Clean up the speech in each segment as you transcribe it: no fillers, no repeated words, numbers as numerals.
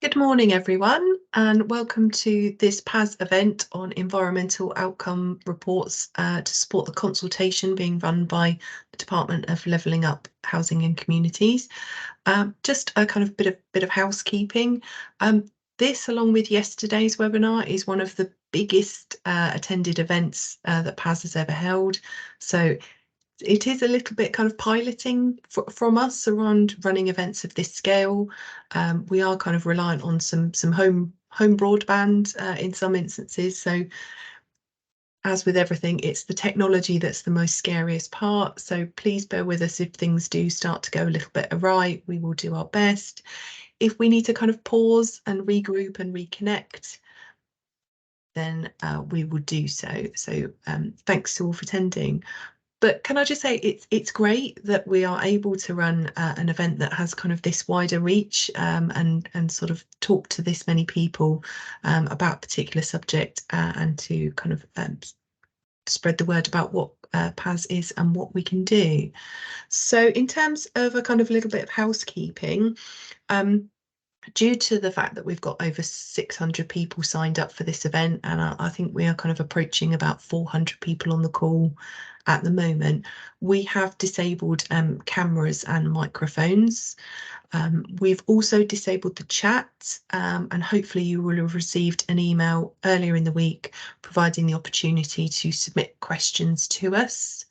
Good morning, everyone, and welcome to this PAS event on environmental outcome reports to support the consultation being run by the Department of Levelling Up Housing and Communities. Just a kind of bit of housekeeping. This, along with yesterday's webinar, is one of the biggest attended events that PAS has ever held. So it is a little bit kind of piloting from us around running events of this scale. We are kind of reliant on some home broadband in some instances. So as with everything, it's the technology that's the most scariest part. So please bear with us if things do start to go a little bit awry. We will do our best. If we need to kind of pause and regroup and reconnect, then we will do so. So thanks to all for attending. But can I just say it's great that we are able to run an event that has kind of this wider reach and sort of talk to this many people about a particular subject and to kind of spread the word about what PAS is and what we can do. So in terms of a kind of little bit of housekeeping, due to the fact that we've got over 600 people signed up for this event, and I think we are kind of approaching about 400 people on the call at the moment, we have disabled cameras and microphones. We've also disabled the chat, and hopefully you will have received an email earlier in the week providing the opportunity to submit questions to us.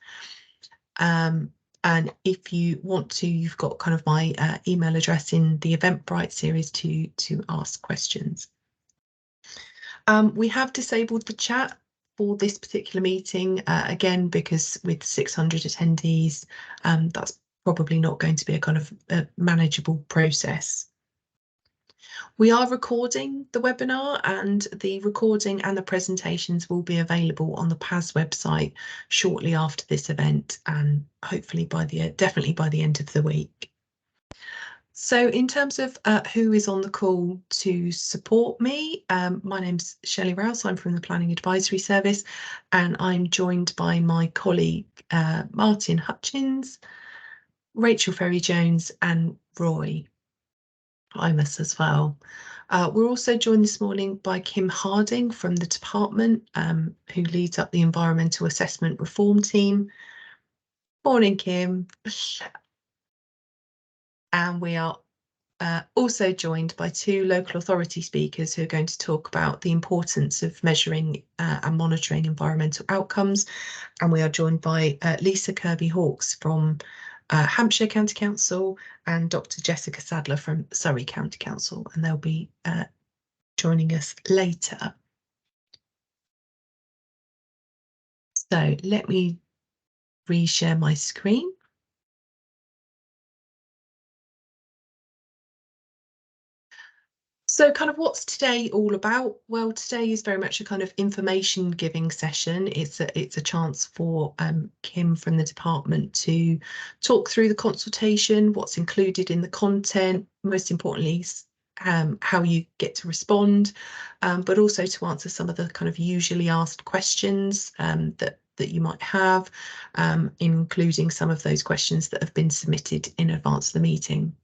And if you want to, you've got kind of my email address in the Eventbrite series to ask questions. We have disabled the chat for this particular meeting, again, because with 600 attendees, that's probably not going to be a kind of manageable process. We are recording the webinar, and the recording and the presentations will be available on the PAS website shortly after this event, and hopefully definitely by the end of the week. So in terms of who is on the call to support me, my name's Shelley Rouse. I'm from the Planning Advisory Service, and I'm joined by my colleague Martin Hutchins, Rachel Ferry-Jones and Roy Imus as well. We're also joined this morning by Kim Harding from the department, who leads up the Environmental Assessment Reform team. Morning, Kim. And we are also joined by two local authority speakers who are going to talk about the importance of measuring and monitoring environmental outcomes. And we are joined by Lisa Kirby-Hawkes from Hampshire County Council and Dr. Jessica Sadler from Surrey County Council, and they'll be joining us later. So let me reshare my screen. So kind of what's today all about? Well, today is very much a kind of information giving session. It's a chance for Kim from the department to talk through the consultation, what's included in the content, most importantly, how you get to respond, but also to answer some of the kind of usually asked questions that you might have, including some of those questions that have been submitted in advance of the meeting.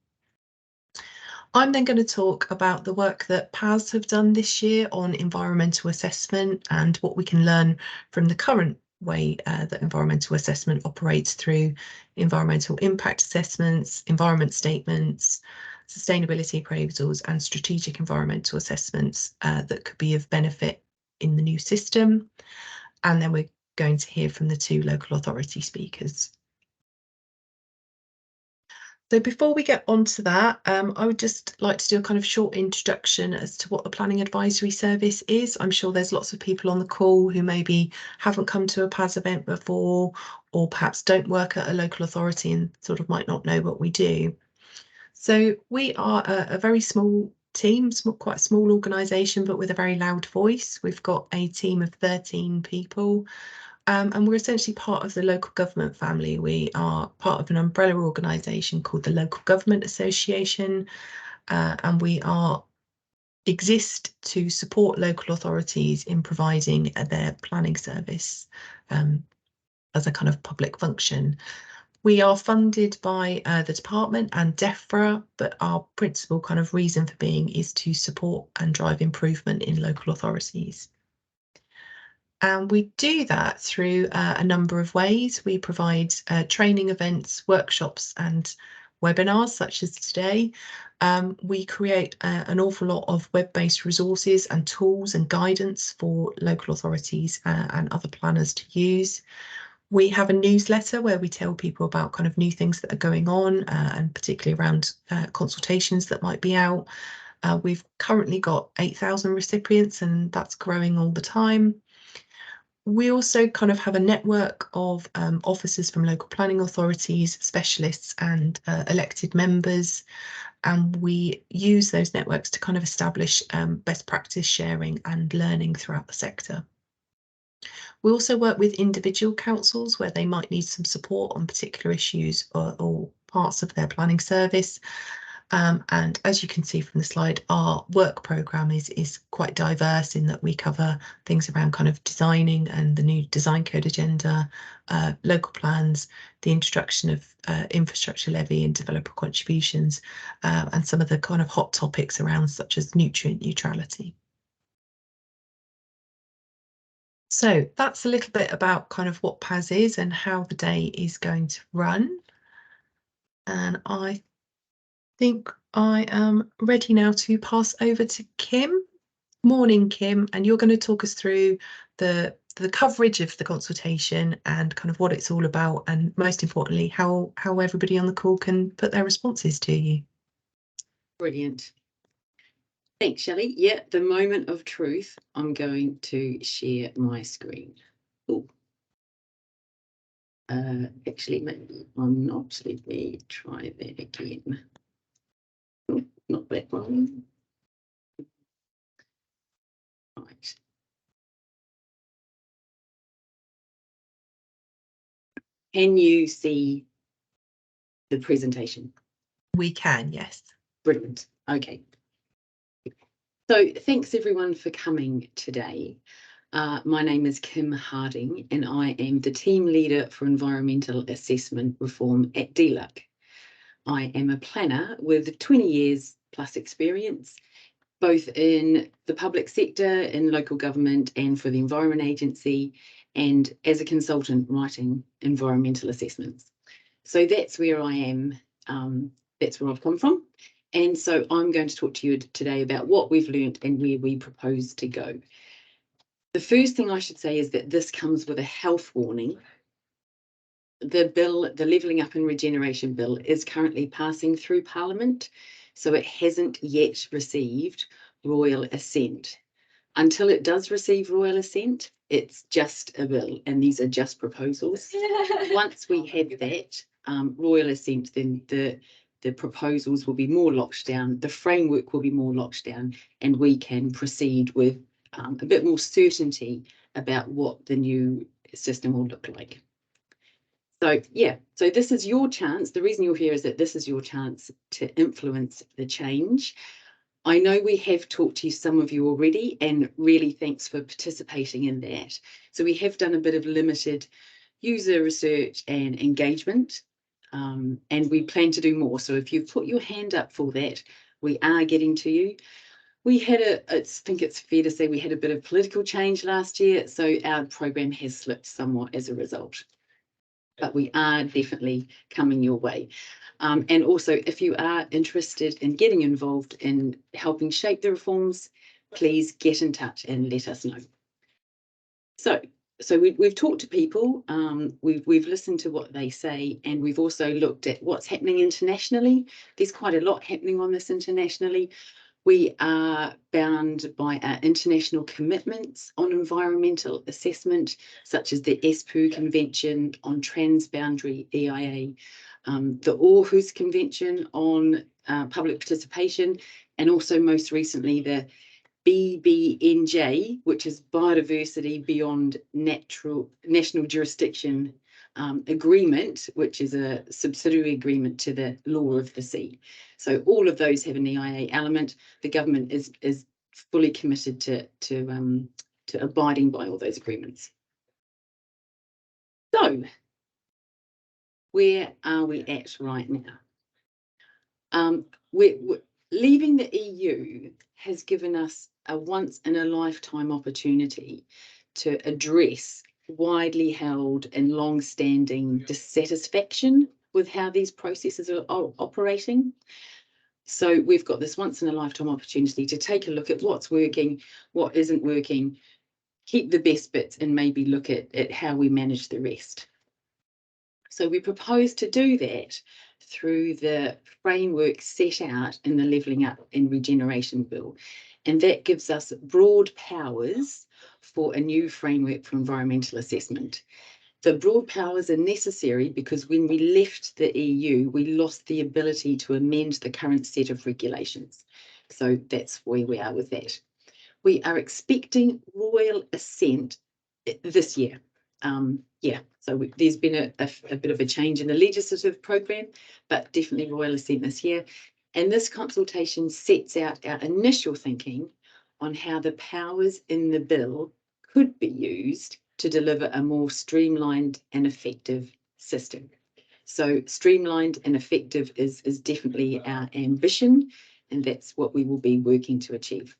I'm then going to talk about the work that PAS have done this year on environmental assessment and what we can learn from the current way that environmental assessment operates through environmental impact assessments, environment statements, sustainability appraisals and strategic environmental assessments that could be of benefit in the new system. And then we're going to hear from the two local authority speakers. So before we get on to that, I would just like to do a kind of short introduction as to what the Planning Advisory Service is. I'm sure there's lots of people on the call who maybe haven't come to a PAS event before, or perhaps don't work at a local authority and sort of might not know what we do. So we are a very small team, quite a small organisation, but with a very loud voice. We've got a team of 13 people. And we're essentially part of the local government family. We are part of an umbrella organisation called the Local Government Association, and we exist to support local authorities in providing their planning service as a kind of public function. We are funded by the department and DEFRA, but our principal kind of reason for being is to support and drive improvement in local authorities. And we do that through a number of ways. We provide training events, workshops and webinars such as today. We create an awful lot of web-based resources and tools and guidance for local authorities and other planners to use. We have a newsletter where we tell people about kind of new things that are going on and particularly around consultations that might be out. We've currently got 8,000 recipients and that's growing all the time. We also kind of have a network of officers from local planning authorities, specialists and elected members, and we use those networks to kind of establish best practice sharing and learning throughout the sector. We also work with individual councils where they might need some support on particular issues or parts of their planning service. And as you can see from the slide, our work programme is quite diverse in that we cover things around kind of designing and the new design code agenda, local plans, the introduction of infrastructure levy and developer contributions, and some of the kind of hot topics around such as nutrient neutrality. So that's a little bit about kind of what PAS is and how the day is going to run. And I think I am ready now to pass over to Kim. Morning, Kim, and you're going to talk us through the coverage of the consultation and kind of what it's all about, and most importantly, how everybody on the call can put their responses to you. Brilliant. Thanks, Shelley. Yeah, the moment of truth. I'm going to share my screen. Oh. Actually, maybe I'm not. Let me try that again. Oh, not that one. Right. Can you see the presentation? We can, yes. Brilliant. Okay. So thanks everyone for coming today. My name is Kim Harding and I am the team leader for environmental assessment reform at DLUC. I am a planner with 20 years plus experience, both in the public sector, in local government and for the Environment Agency, and as a consultant writing environmental assessments. So that's where I am, that's where I've come from. And so I'm going to talk to you today about what we've learned and where we propose to go. The first thing I should say is that this comes with a health warning. The bill, the Levelling Up and Regeneration Bill, is currently passing through Parliament, so it hasn't yet received royal assent. Until it does receive royal assent, it's just a bill, and these are just proposals. Once we have that royal assent, then the proposals will be more locked down, the framework will be more locked down, and we can proceed with a bit more certainty about what the new system will look like. So yeah, so this is your chance. The reason you're here is that this is your chance to influence the change. I know we have talked to some of you already, and really thanks for participating in that. So we have done a bit of limited user research and engagement, and we plan to do more. So if you've put your hand up for that, we are getting to you. We had I think it's fair to say we had a bit of political change last year, so our program has slipped somewhat as a result. But we are definitely coming your way. And also, if you are interested in getting involved in helping shape the reforms, please get in touch and let us know. So we've talked to people, we've listened to what they say, and we've also looked at what's happening internationally. There's quite a lot happening on this internationally. We are bound by our international commitments on environmental assessment, such as the ESPO Convention on Transboundary EIA, the Aarhus Convention on public participation, and also most recently the BBNJ, which is Biodiversity Beyond National Jurisdiction agreement, which is a subsidiary agreement to the Law of the Sea. So all of those have an EIA element. The government is fully committed to abiding by all those agreements. So Where are we at right now? Leaving the EU has given us a once-in-a-lifetime opportunity to address widely held and long-standing dissatisfaction with how these processes are operating. So we've got this once-in-a-lifetime opportunity to take a look at what's working, what isn't working, keep the best bits, and maybe look at how we manage the rest. So we propose to do that through the framework set out in the Levelling Up and Regeneration Bill. And that gives us broad powers for a new framework for environmental assessment. The broad powers are necessary because when we left the EU, we lost the ability to amend the current set of regulations. So that's where we are with that. We are expecting royal assent this year. So there's been a bit of a change in the legislative program, but definitely royal assent this year. And this consultation sets out our initial thinking on how the powers in the bill could be used to deliver a more streamlined and effective system. So streamlined and effective is definitely our ambition, and that's what we will be working to achieve.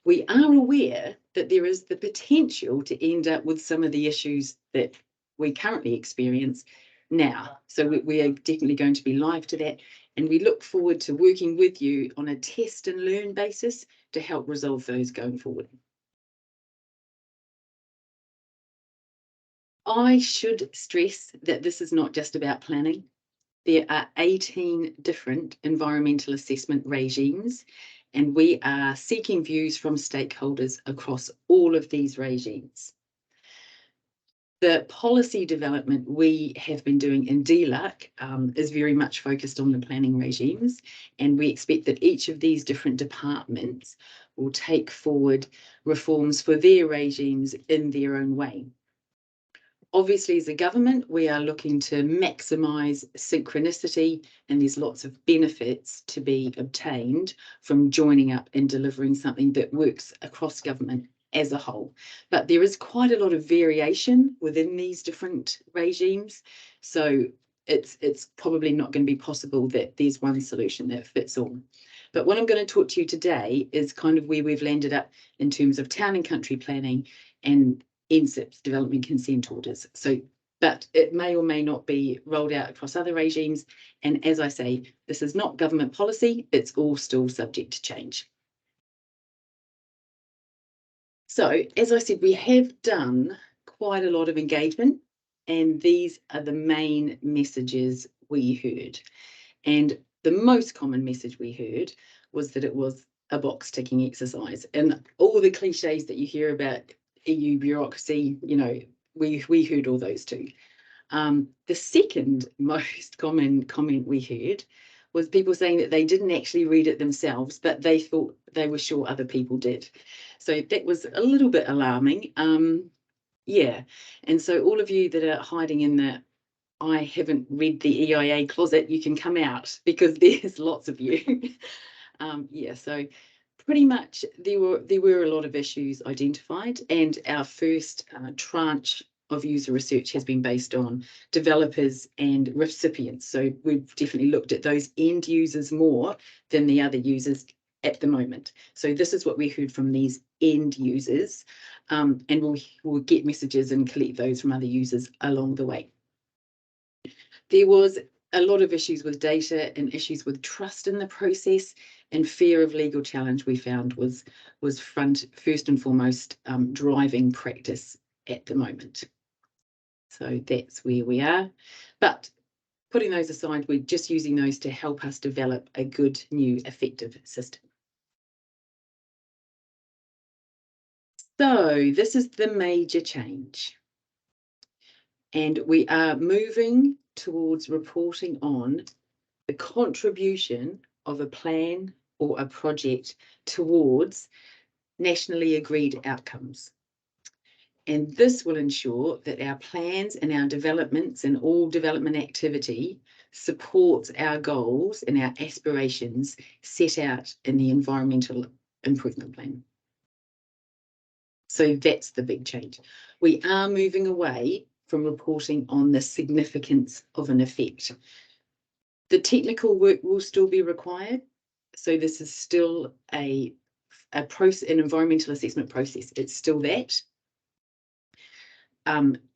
We are aware that there is the potential to end up with some of the issues that we currently experience now. So we are definitely going to be live to that, and we look forward to working with you on a test and learn basis to help resolve those going forward. I should stress that this is not just about planning. There are 18 different environmental assessment regimes, and we are seeking views from stakeholders across all of these regimes. The policy development we have been doing in DLUC is very much focused on the planning regimes, and we expect that each of these different departments will take forward reforms for their regimes in their own way. Obviously, as a government, we are looking to maximise synchronicity, and there's lots of benefits to be obtained from joining up and delivering something that works across government as a whole. But there is quite a lot of variation within these different regimes, so it's probably not going to be possible that there's one solution that fits all. But what I'm going to talk to you today is kind of where we've landed up in terms of town and country planning and NSIPs, development consent orders. So, but it may or may not be rolled out across other regimes. And as I say, this is not government policy, it's all still subject to change. So, as I said, we have done quite a lot of engagement, and these are the main messages we heard. And the most common message we heard was that it was a box ticking exercise, and all the cliches that you hear about EU bureaucracy, you know, we heard all those too. The second most common comment we heard was people saying that they didn't actually read it themselves, but they thought they were sure other people did. So that was a little bit alarming. Yeah, and so all of you that are hiding in the I haven't read the EIA closet, you can come out because there's lots of you. Yeah, so pretty much there were a lot of issues identified, and our first tranche of user research has been based on developers and recipients. So we've definitely looked at those end users more than the other users at the moment. So this is what we heard from these end users, and we'll get messages and collect those from other users along the way. There was a lot of issues with data and issues with trust in the process, and fear of legal challenge we found was first and foremost driving practice at the moment. So that's where we are. But putting those aside, we're just using those to help us develop a good, new, effective system. So this is the major change. And we are moving towards reporting on the contribution of a plan or a project towards nationally agreed outcomes. And this will ensure that our plans and our developments and all development activity supports our goals and our aspirations set out in the environmental improvement plan. So that's the big change. We are moving away from reporting on the significance of an effect. The technical work will still be required. So this is still an environmental assessment process. It's still that.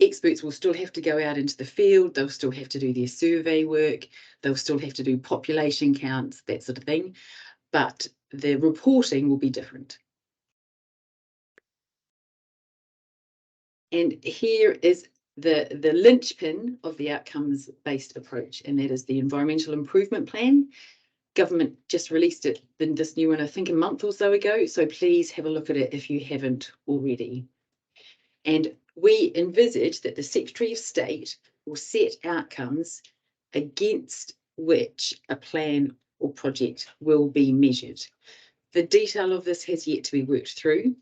Experts will still have to go out into the field. They'll still have to do their survey work. They'll still have to do population counts, that sort of thing. But the reporting will be different. And here is the linchpin of the outcomes-based approach, and that is the Environmental Improvement Plan. Government just released it, this new one, I think a month or so ago, so please have a look at it if you haven't already. And we envisage that the Secretary of State will set outcomes against which a plan or project will be measured. The detail of this has yet to be worked through,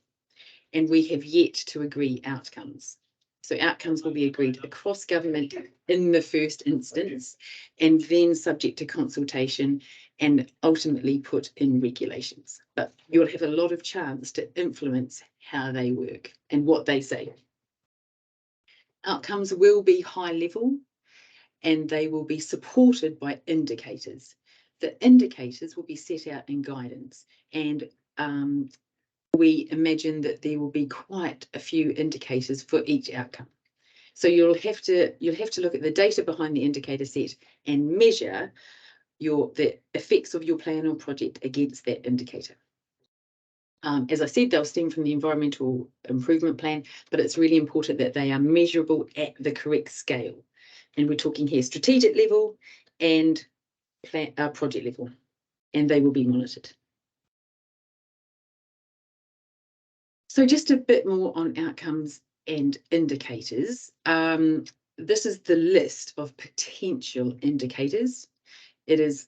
and we have yet to agree outcomes. So outcomes will be agreed across government in the first instance, and then subject to consultation and ultimately put in regulations. But you'll have a lot of chance to influence how they work and what they say. Outcomes will be high level, and they will be supported by indicators. The indicators will be set out in guidance, and we imagine that there will be quite a few indicators for each outcome. So you'll have to look at the data behind the indicator set and measure the effects of your plan or project against that indicator. As I said, they'll stem from the Environmental Improvement Plan, but it's really important that they are measurable at the correct scale. And we're talking here strategic level and project level, and they will be monitored. So just a bit more on outcomes and indicators. This is the list of potential indicators. It is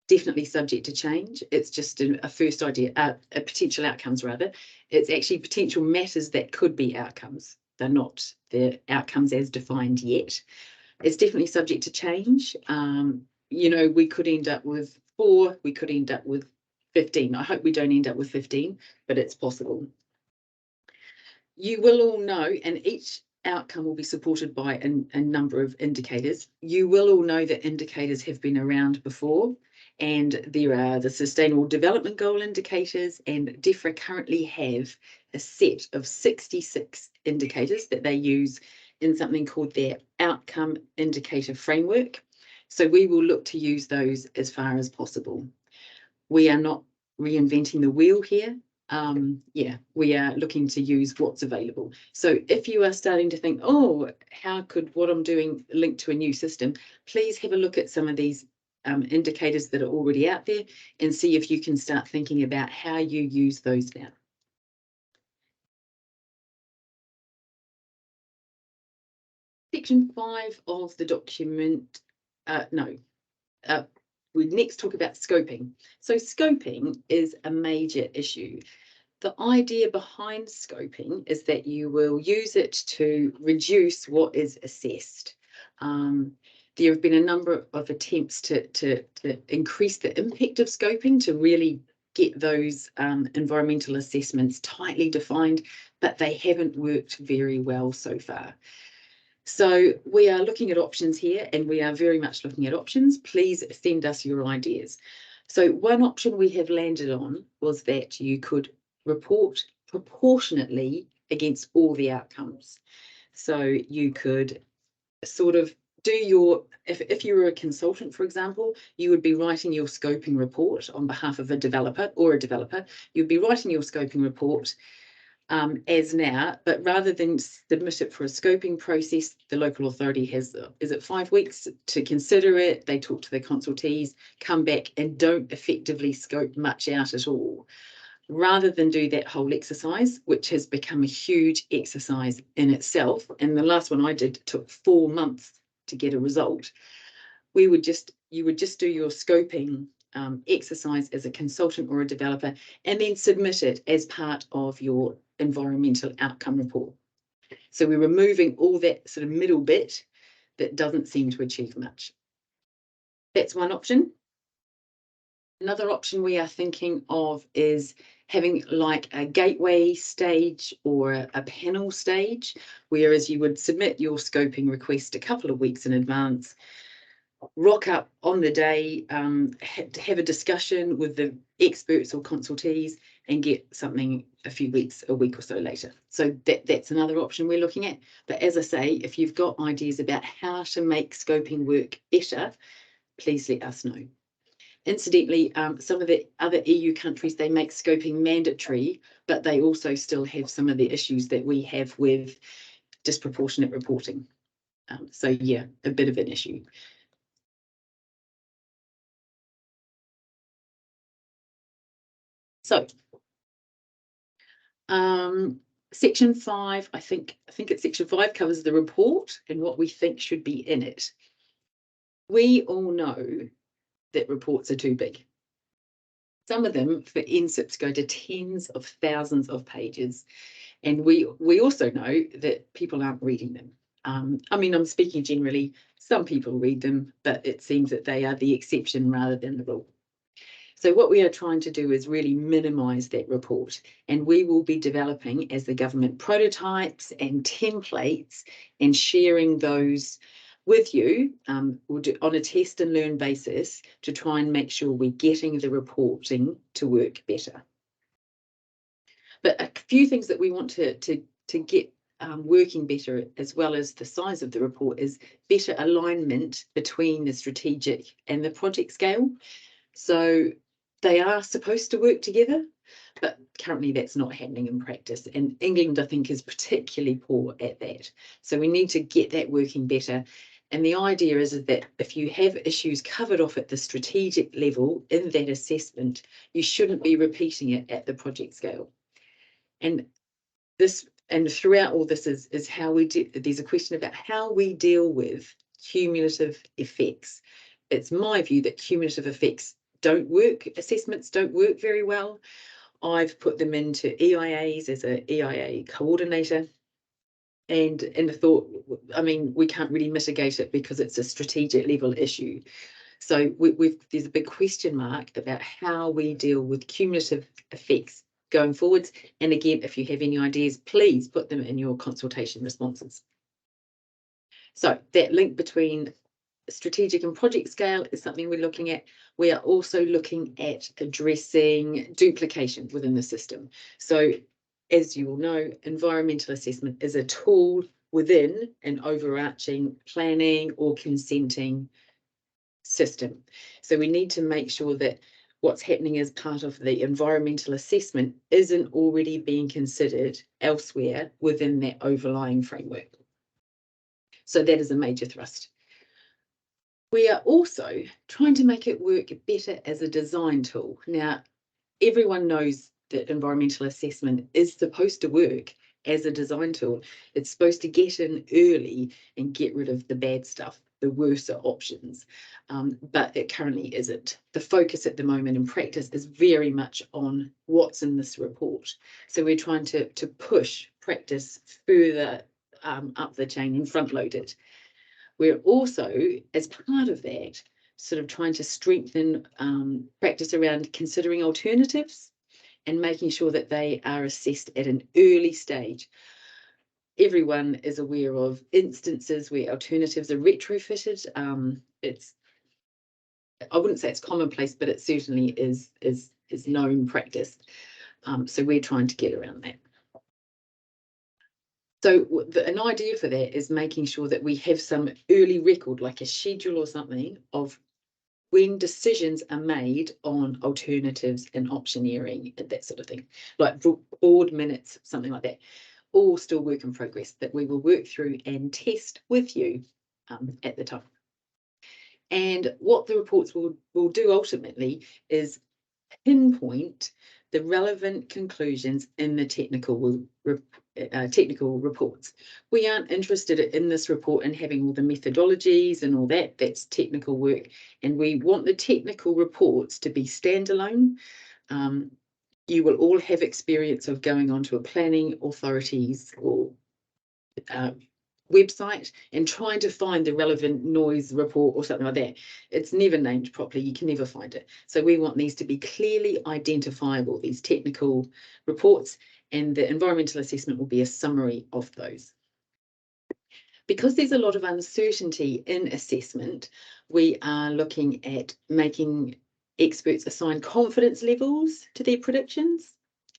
definitely subject to change. It's just a first idea, a potential outcomes rather. It's actually potential matters that could be outcomes. They're not the outcomes as defined yet. It's definitely subject to change. You know, we could end up with 4, we could end up with 15. I hope we don't end up with 15, but it's possible. You will all know, and each outcome will be supported by a number of indicators. You will all know that indicators have been around before, and there are the Sustainable Development Goal indicators, and DEFRA currently have a set of 66 indicators that they use in something called their Outcome Indicator Framework. So we will look to use those as far as possible. We are not reinventing the wheel here. We are looking to use what's available. So if you are starting to think, oh, how could what I'm doing link to a new system, please have a look at some of these indicators that are already out there and see if you can start thinking about how you use those now. Section 5 of the document, we next talk about scoping. So scoping is a major issue. The idea behind scoping is that you will use it to reduce what is assessed. There have been a number of attempts to increase the impact of scoping to really get those environmental assessments tightly defined, but they haven't worked very well so far. So we are looking at options here, and we are very much looking at options. Please send us your ideas. So one option we have landed on was that you could report proportionately against all the outcomes. So you could sort of do your, if you were a consultant, for example, you would be writing your scoping report on behalf of a developer, you'd be writing your scoping report as now, but rather than submit it for a scoping process, the local authority has, is it 5 weeks to consider it? They talk to their consultees, come back and don't effectively scope much out at all. Rather than do that whole exercise, which has become a huge exercise in itself, and the last one I did took 4 months to get a result, you would just do your scoping exercise as a consultant or a developer, and then submit it as part of your environmental outcome report. So we're removing all that sort of middle bit that doesn't seem to achieve much. That's one option. Another option we are thinking of is having like a gateway stage or a panel stage, whereas you would submit your scoping request a couple of weeks in advance, rock up on the day, have a discussion with the experts or consultees, and get something a week or so later. So that's another option we're looking at. But as I say, if you've got ideas about how to make scoping work better, please let us know. Incidentally, some of the other EU countries, they make scoping mandatory, but they also still have some of the issues that we have with disproportionate reporting. So yeah, a bit of an issue. So section 5, I think it's section 5 covers the report and what we think should be in it. We all know that reports are too big. Some of them for NSIPs go to tens of thousands of pages. And we also know that people aren't reading them. I mean, I'm speaking generally, some people read them, but it seems that they are the exception rather than the rule. So what we are trying to do is really minimise that report, and we will be developing as the government prototypes and templates and sharing those with you. We'll do on a test and learn basis to try and make sure we're getting the reporting to work better. But a few things that we want to get working better, as well as the size of the report, is better alignment between the strategic and the project scale. So they are supposed to work together, but currently that's not happening in practice. And England, I think, is particularly poor at that. So we need to get that working better. And the idea is that if you have issues covered off at the strategic level in that assessment, you shouldn't be repeating it at the project scale. And throughout all this is how we do. There's a question about how we deal with cumulative effects. It's my view that cumulative effects don't work. Assessments don't work very well. I've put them into EIAs as an EIA coordinator, and the thought, I mean, we can't really mitigate it because it's a strategic level issue. So there's a big question mark about how we deal with cumulative effects going forwards. And again, if you have any ideas, please put them in your consultation responses. So that link between strategic and project scale is something we're looking at. We are also looking at addressing duplication within the system. So as you all know, environmental assessment is a tool within an overarching planning or consenting system. So we need to make sure that what's happening as part of the environmental assessment isn't already being considered elsewhere within that overlying framework. So that is a major thrust. We are also trying to make it work better as a design tool. Now, everyone knows that environmental assessment is supposed to work as a design tool. It's supposed to get in early and get rid of the bad stuff, the worse options, but it currently isn't. The focus at the moment in practice is very much on what's in this report. So we're trying to push practice further up the chain and front load it. We're also, as part of that, sort of trying to strengthen practice around considering alternatives and making sure that they are assessed at an early stage. Everyone is aware of instances where alternatives are retrofitted. I wouldn't say it's commonplace, but it certainly is known practice. So we're trying to get around that. So an idea for that is making sure that we have some early record, like a schedule or something, of when decisions are made on alternatives and optioneering and that sort of thing, like board minutes, something like that. All still work in progress that we will work through and test with you at the time. And what the reports will do ultimately is pinpoint the relevant conclusions in the technical reports. We aren't interested in this report and having all the methodologies and all that. That's technical work, and we want the technical reports to be standalone. You will all have experience of going onto a planning authorities or website and trying to find the relevant noise report or something like that. It's never named properly. You can never find it. So we want these to be clearly identifiable, these technical reports, and the environmental assessment will be a summary of those. Because there's a lot of uncertainty in assessment, we are looking at making experts assign confidence levels to their predictions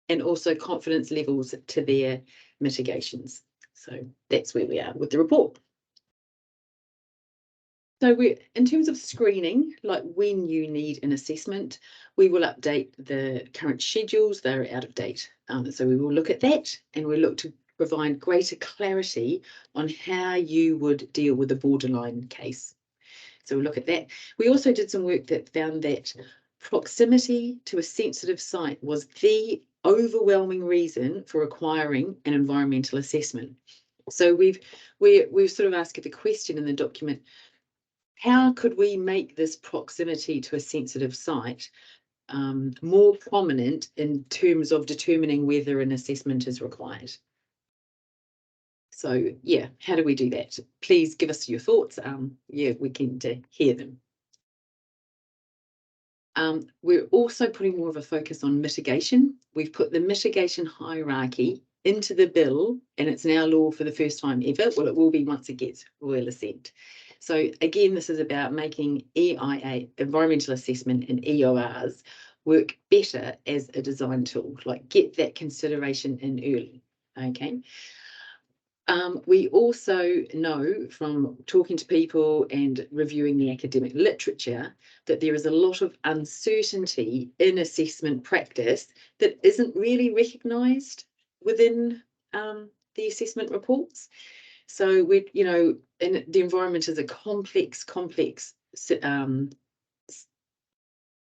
and also confidence levels to their mitigations. So that's where we are with the report. So in terms of screening, like when you need an assessment, we will update the current schedules. They're out of date. So we will look at that and we'll look to provide greater clarity on how you would deal with a borderline case. So we'll look at that. We also did some work that found that proximity to a sensitive site was the overwhelming reason for requiring an environmental assessment. So we've sort of asked the question in the document, how could we make this proximity to a sensitive site more prominent in terms of determining whether an assessment is required? So yeah, how do we do that? Please give us your thoughts. Yeah, we can hear them. We're also putting more of a focus on mitigation. We've put the mitigation hierarchy into the bill, and it's now law for the first time ever. Well, it will be once it gets royal assent. So again, this is about making EIA, environmental assessment, and EORs work better as a design tool, like get that consideration in early, okay? We also know from talking to people and reviewing the academic literature that there is a lot of uncertainty in assessment practice that isn't really recognised within the assessment reports. So and the environment is a complex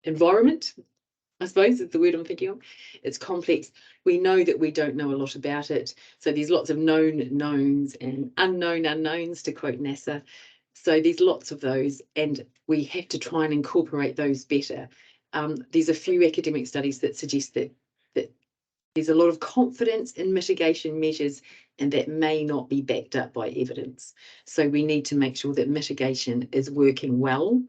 environment, I suppose is the word I'm thinking of. It's complex. We know that we don't know a lot about it. So there's lots of known knowns and unknown unknowns, to quote NASA. So there's lots of those, and we have to try and incorporate those better. There's a few academic studies that suggest that there's a lot of confidence in mitigation measures, and that may not be backed up by evidence. So we need to make sure that mitigation is working well.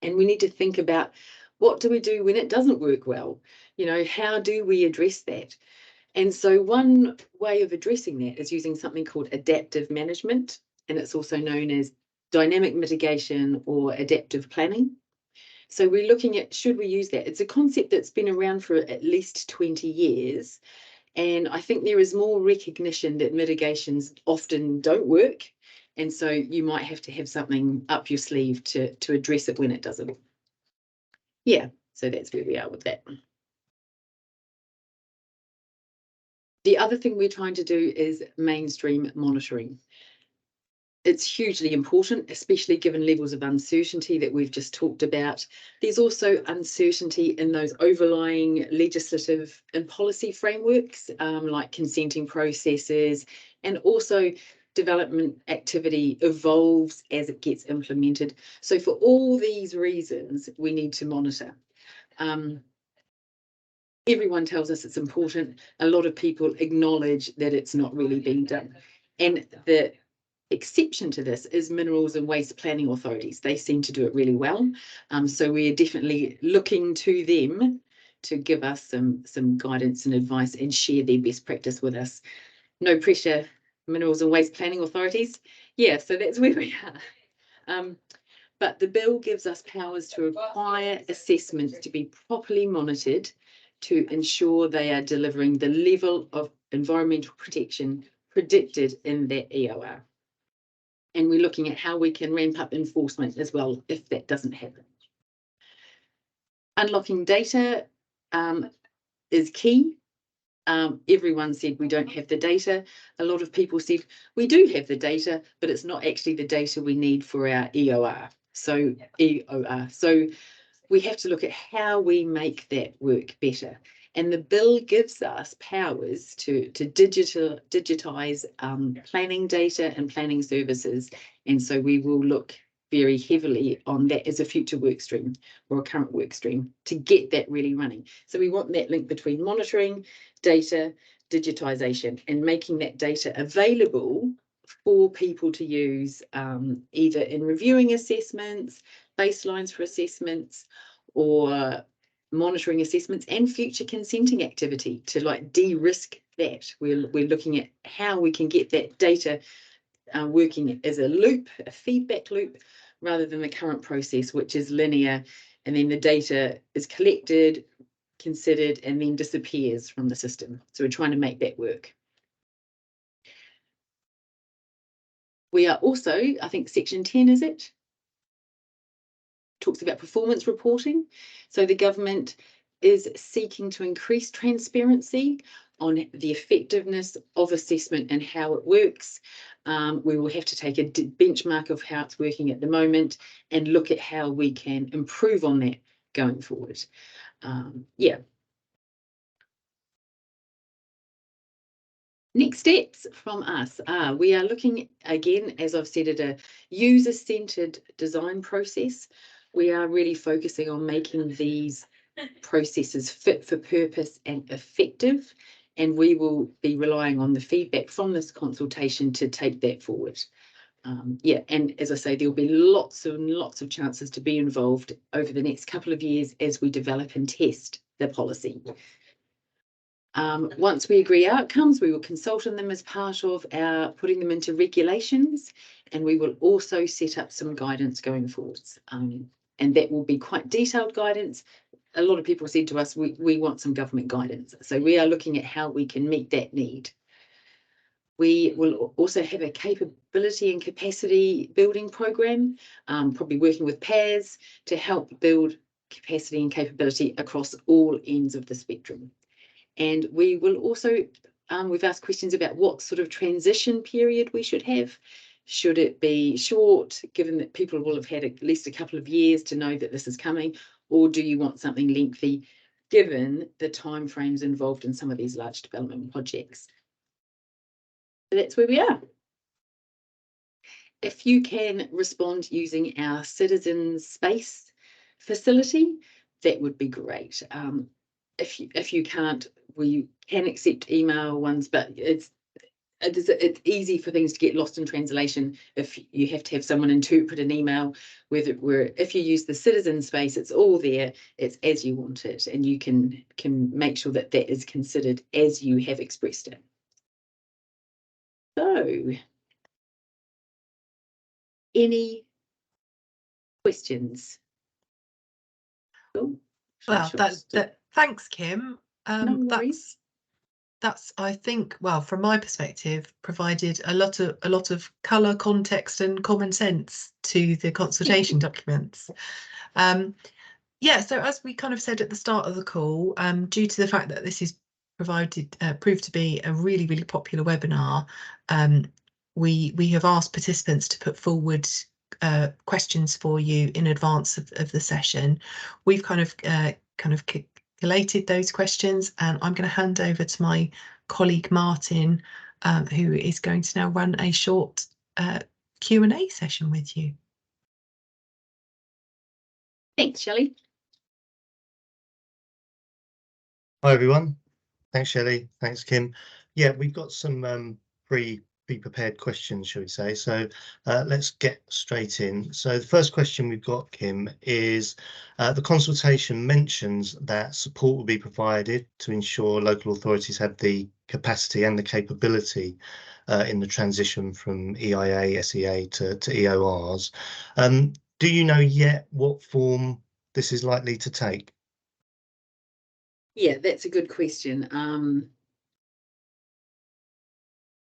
And we need to think about, what do we do when it doesn't work well? How do we address that? And so one way of addressing that is using something called adaptive management, and it's also known as dynamic mitigation or adaptive planning. So we're looking at, should we use that? It's a concept that's been around for at least 20 years. And I think there is more recognition that mitigations often don't work. And so you might have to have something up your sleeve to address it when it doesn't. Yeah, so that's where we are with that. The other thing we're trying to do is mainstream monitoring. It's hugely important, especially given levels of uncertainty that we've just talked about. There's also uncertainty in those overlying legislative and policy frameworks, like consenting processes, and also development activity evolves as it gets implemented. So for all these reasons, we need to monitor. Everyone tells us it's important. A lot of people acknowledge that it's not really being done. And the exception to this is minerals and waste planning authorities. They seem to do it really well. So we're definitely looking to them to give us some guidance and advice and share their best practice with us. No pressure, minerals and waste planning authorities. Yeah, so that's where we are. But the bill gives us powers to require assessments to be properly monitored to ensure they are delivering the level of environmental protection predicted in that EOR. And we're looking at how we can ramp up enforcement as well if that doesn't happen. Unlocking data is key. Everyone said we don't have the data. A lot of people said we do have the data, but it's not actually the data we need for our EOR. So we have to look at how we make that work better. And the bill gives us powers to digitize planning data and planning services. And so we will look very heavily on that as a future work stream or a current work stream to get that really running. So we want that link between monitoring, data, digitization, and making that data available for people to use either in reviewing assessments, baselines for assessments, or monitoring assessments and future consenting activity to like de-risk that. We're looking at how we can get that data working as a loop, a feedback loop, rather than the current process, which is linear, and then the data is collected, considered, and then disappears from the system. So we're trying to make that work. We are also, I think section 10 is it? Talks about performance reporting. So the government is seeking to increase transparency on the effectiveness of assessment and how it works. We will have to take a benchmark of how it's working at the moment and look at how we can improve on that going forward. Yeah. Next steps from us are, we are looking again, as I've said, at a user-centered design process. We are really focusing on making these processes fit for purpose and effective, and we will be relying on the feedback from this consultation to take that forward. Yeah, and as I say, there'll be lots and lots of chances to be involved over the next couple of years as we develop and test the policy. Once we agree outcomes, we will consult on them as part of our putting them into regulations, and we will also set up some guidance going forwards. And that will be quite detailed guidance. A lot of people said to us, we want some government guidance. So we are looking at how we can meet that need. We will also have a capability and capacity building program, probably working with PAS to help build capacity and capability across all ends of the spectrum. And we will also, we've asked questions about what sort of transition period we should have. Should it be short, given that people will have had at least a couple of years to know that this is coming, or do you want something lengthy, given the timeframes involved in some of these large development projects? So that's where we are. If you can respond using our citizen space facility, that would be great. If you can't, we can accept email ones, but it's easy for things to get lost in translation if you have to have someone interpret an email. If you use the citizen space, it's all there, it's as you want it, and you can make sure that that is considered as you have expressed it. So, any questions? Cool. Well, thanks, Kim. No worries. That's, I think, well, from my perspective, provided a lot of colour, context, and common sense to the consultation documents. Yeah, so as we kind of said at the start of the call, due to the fact that this is proved to be a really, really popular webinar, we have asked participants to put forward questions for you in advance of the session. We've kind of collated those questions, and I'm going to hand over to my colleague Martin, who is going to now run a short Q&A session with you. Thanks, Shelley. Hi everyone. Thanks, Shelley. Thanks, Kim. Yeah, we've got some pre-prepared questions, shall we say. So let's get straight in. So the first question we've got, Kim, is the consultation mentions that support will be provided to ensure local authorities have the capacity and the capability in the transition from EIA, SEA to EORs. Do you know yet what form this is likely to take? Yeah, that's a good question.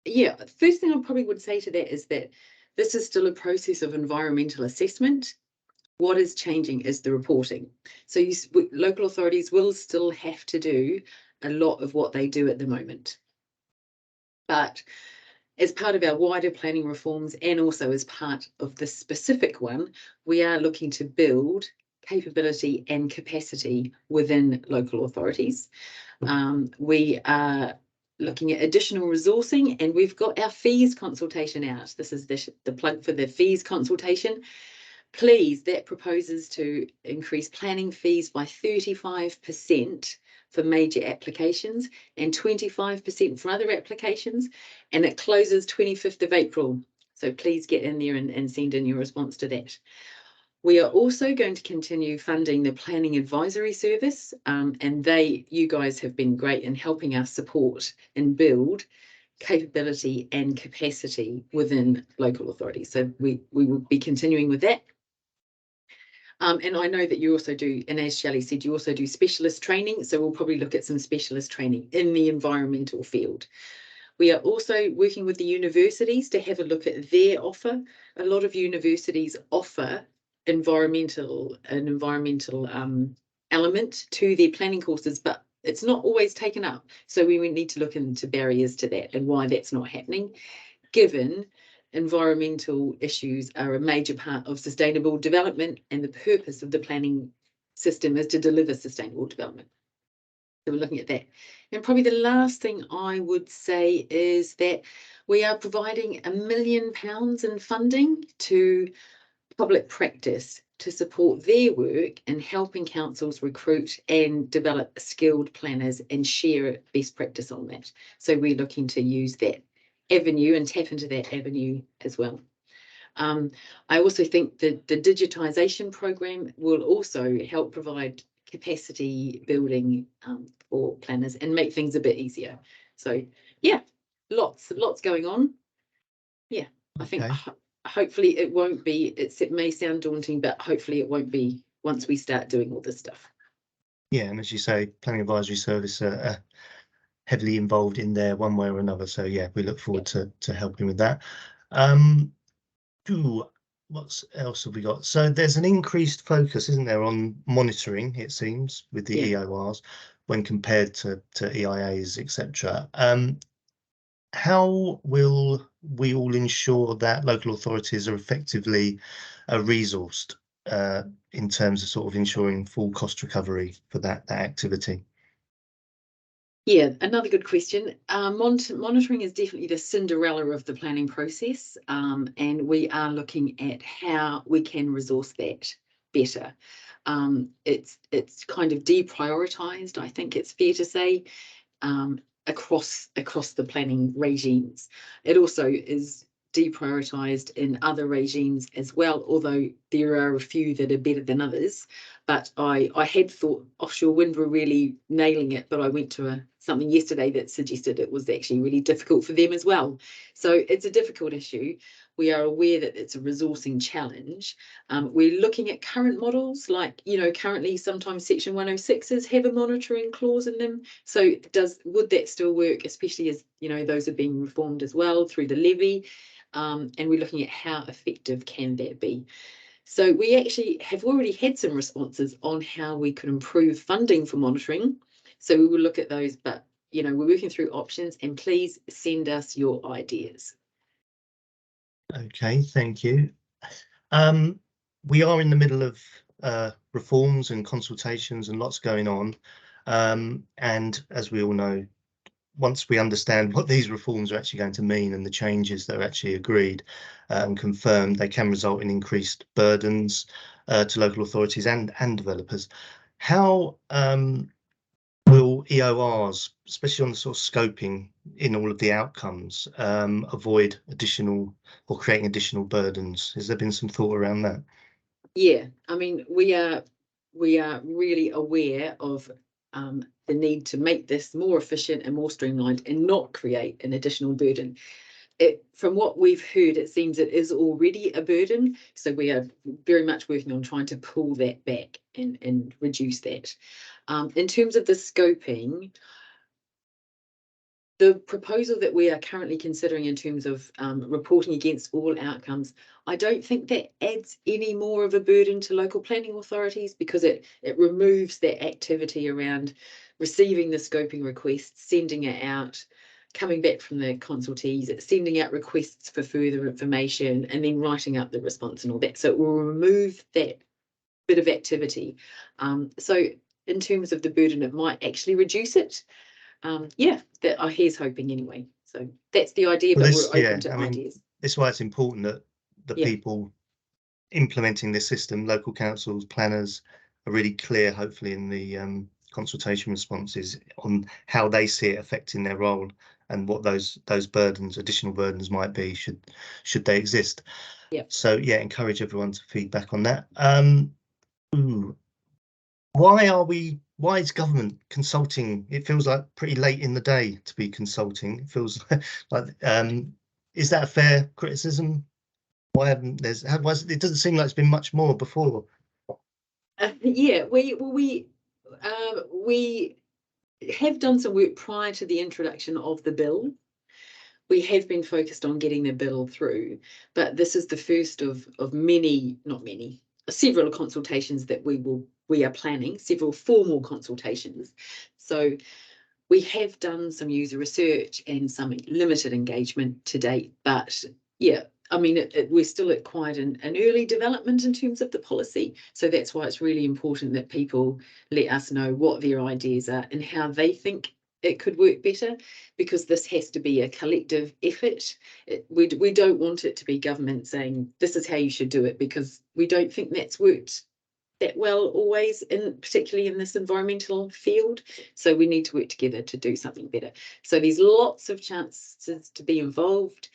Yeah, the first thing I probably would say to that is that this is still a process of environmental assessment. What is changing is the reporting. So local authorities will still have to do a lot of what they do at the moment. But as part of our wider planning reforms, and also as part of this specific one, we are looking to build capability and capacity within local authorities. We are looking at additional resourcing, and we've got our fees consultation out. This is the plug for the fees consultation. Please, that proposes to increase planning fees by 35% for major applications and 25% for other applications, and it closes 25th of April. So please get in there and send in your response to that. We are also going to continue funding the planning advisory service, and you guys have been great in helping us support and build capability and capacity within local authorities. So we will be continuing with that. And I know that you also do, and as Shelley said, you also do specialist training. So we'll probably look at some specialist training in the environmental field. We are also working with the universities to have a look at their offer. A lot of universities offer an environmental element to their planning courses, but it's not always taken up. So we need to look into barriers to that and why that's not happening, given environmental issues are a major part of sustainable development, and the purpose of the planning system is to deliver sustainable development. So we're looking at that. And probably the last thing I would say is that we are providing £1 million in funding to public practice to support their work in helping councils recruit and develop skilled planners and share best practice on that. So we're looking to use that avenue and tap into that avenue as well. I also think that the digitisation program will also help provide capacity building for planners and make things a bit easier. So yeah, lots going on. Yeah, I think hopefully it won't be, it may sound daunting, but hopefully it won't be once we start doing all this stuff. Yeah, and as you say, planning advisory service are heavily involved in there one way or another. So yeah, we look forward to helping with that. What else have we got? So there's an increased focus, isn't there, on monitoring, it seems, with the EORs when compared to EIAs, etc. How will we all ensure that local authorities are effectively resourced in terms of sort of ensuring full cost recovery for that activity? Yeah, another good question. Monitoring is definitely the Cinderella of the planning process, and we are looking at how we can resource that better. It's kind of deprioritised, I think it's fair to say, across the planning regimes. It also is deprioritised in other regimes as well, although there are a few that are better than others. But I had thought offshore wind were really nailing it, but I went to something yesterday that suggested it was actually really difficult for them as well. So it's a difficult issue. We are aware that it's a resourcing challenge. We're looking at current models, like, currently sometimes Section 106s have a monitoring clause in them. So would that still work, especially as, those are being reformed as well through the levy? And we're looking at how effective can that be. So we actually have already had some responses on how we could improve funding for monitoring. So we will look at those, but, we're working through options, and please send us your ideas. Okay, thank you. We are in the middle of reforms and consultations and lots going on. And as we all know, once we understand what these reforms are actually going to mean and the changes that are actually agreed and confirmed, they can result in increased burdens to local authorities and developers. How will EORs, especially on the sort of scoping in all of the outcomes, avoid additional or creating additional burdens? Has there been some thought around that? Yeah, I mean, we are really aware of the need to make this more efficient and more streamlined and not create an additional burden. From what we've heard, it seems it is already a burden. So we are very much working on trying to pull that back and reduce that. In terms of the scoping, the proposal that we are currently considering in terms of reporting against all outcomes, I don't think that adds any more of a burden to local planning authorities, because it removes that activity around receiving the scoping request, sending it out, coming back from the consultees, sending out requests for further information, and then writing up the response and all that. So it will remove that bit of activity. So in terms of the burden, it might actually reduce it. He's hoping anyway. So that's the idea, but we're open to ideas. That's why it's important that the people implementing this system, local councils, planners are really clear, hopefully, in the consultation responses on how they see it affecting their role and what those burdens, additional burdens, might be should they exist. Yep. So yeah, encourage everyone to feedback on that. Why is government consulting? It feels like pretty late in the day to be consulting. It feels like is that a fair criticism? Why haven't it doesn't seem like it's been much more before. Yeah, we have done some work prior to the introduction of the bill. We have been focused on getting the bill through, but this is the first of many, not many, several consultations that we are planning, several formal consultations. So we have done some user research and some limited engagement to date, but yeah, I mean, we're still at quite an early development in terms of the policy. So that's why it's really important that people let us know what their ideas are and how they think it could work better, because this has to be a collective effort. We don't want it to be government saying, this is how you should do it, because we don't think that's worked that well always, particularly in this environmental field. So we need to work together to do something better. So there's lots of chances to be involved.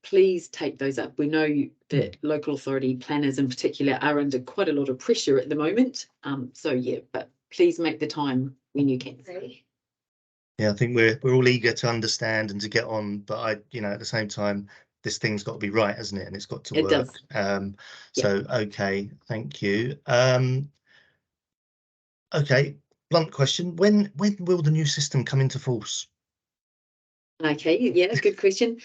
Please take those up. We know that local authority planners in particular are under quite a lot of pressure at the moment. So yeah, but please make the time when you can. Yeah, I think we're all eager to understand and to get on, but at the same time, this thing's got to be right, hasn't it? And it's got to work. Does. So okay, thank you. Okay, blunt question. When will the new system come into force? Okay, yeah, good question.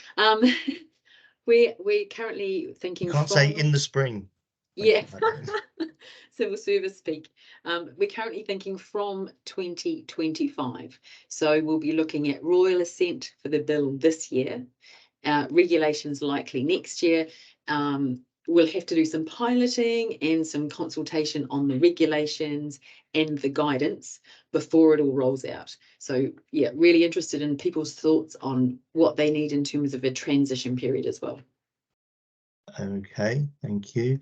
We're currently thinking. You can't say in the spring. Yeah, civil service speak. We're currently thinking from 2025. So we'll be looking at royal assent for the bill this year, regulations likely next year. We'll have to do some piloting and some consultation on the regulations and the guidance before it all rolls out. So yeah, really interested in people's thoughts on what they need in terms of a transition period as well. Okay, thank you.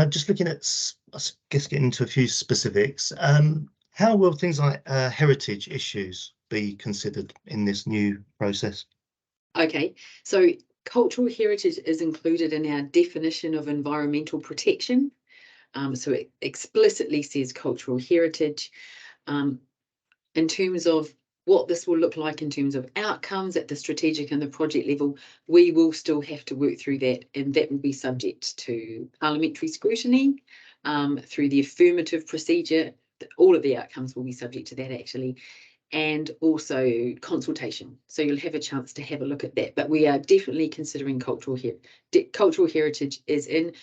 Just looking at, I guess, getting into a few specifics. How will things like heritage issues be considered in this new process? Okay, so cultural heritage is included in our definition of environmental protection. So it explicitly says cultural heritage. In terms of what this will look like in terms of outcomes at the strategic and the project level, we will still have to work through that, and that will be subject to parliamentary scrutiny through the affirmative procedure. All of the outcomes will be subject to that, actually, and also consultation. So you'll have a chance to have a look at that. But we are definitely considering cultural heritage is in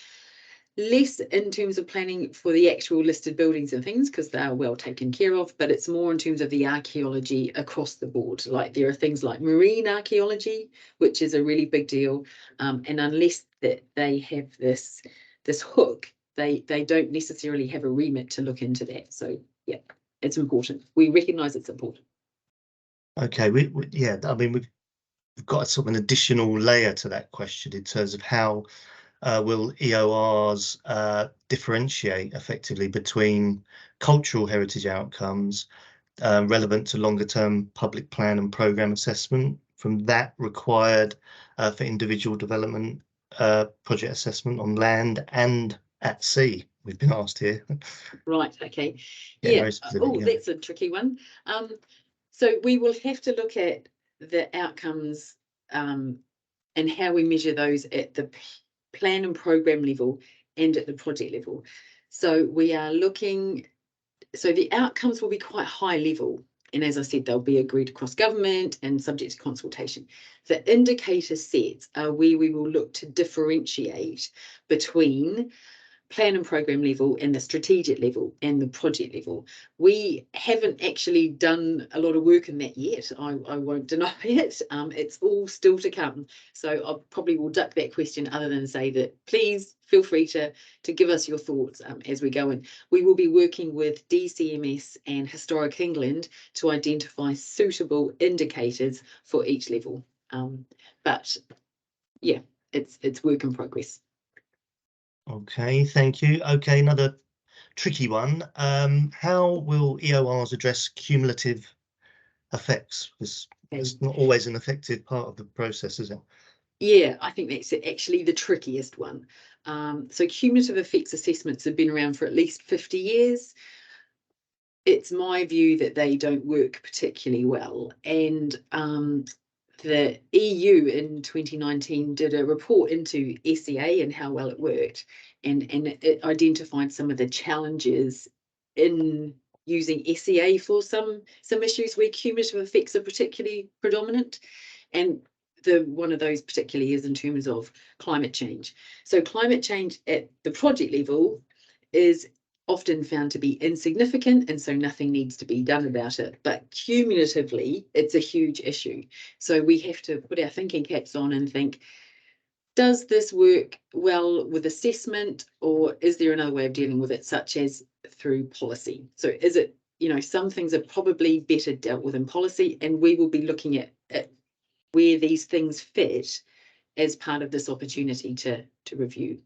less in terms of planning for the actual listed buildings and things, because they are well taken care of, but it's more in terms of the archaeology across the board. Like there are things like marine archaeology, which is a really big deal. And unless that they have this hook, they don't necessarily have a remit to look into that. So yeah, it's important. We recognise it's important. Okay, yeah, I mean we've got sort of an additional layer to that question in terms of how will EORs differentiate effectively between cultural heritage outcomes relevant to longer term public plan and programme assessment from that required for individual development project assessment on land and at sea? We've been asked here. Right, okay. Yeah, Yeah, oh, yeah. that's a tricky one. So we will have to look at the outcomes and how we measure those at the plan and program level and at the project level. So we are looking, so the outcomes will be quite high level. And as I said, they'll be agreed across government and subject to consultation. The indicator sets are where we will look to differentiate between plan and program level and the strategic level and the project level. We haven't actually done a lot of work in that yet. I won't deny it. It's all still to come. So I probably will duck that question other than say that please feel free to give us your thoughts as we go in. We will be working with DCMS and Historic England to identify suitable indicators for each level. But yeah, it's work in progress. Okay, thank you. Okay, another tricky one. How will EORs address cumulative effects? Because Okay. it's not always an effective part of the process, is it? Yeah, I think that's actually the trickiest one. So cumulative effects assessments have been around for at least 50 years. It's my view that they don't work particularly well. And the EU in 2019 did a report into SEA and how well it worked, and it identified some of the challenges in using SEA for some issues where cumulative effects are particularly predominant. And one of those particularly is in terms of climate change. So climate change at the project level is often found to be insignificant, and so nothing needs to be done about it. But cumulatively, it's a huge issue. So we have to put our thinking caps on and think, does this work well with assessment, or is there another way of dealing with it, such as through policy? So is it, some things are probably better dealt with in policy, and we will be looking at where these things fit as part of this opportunity to review.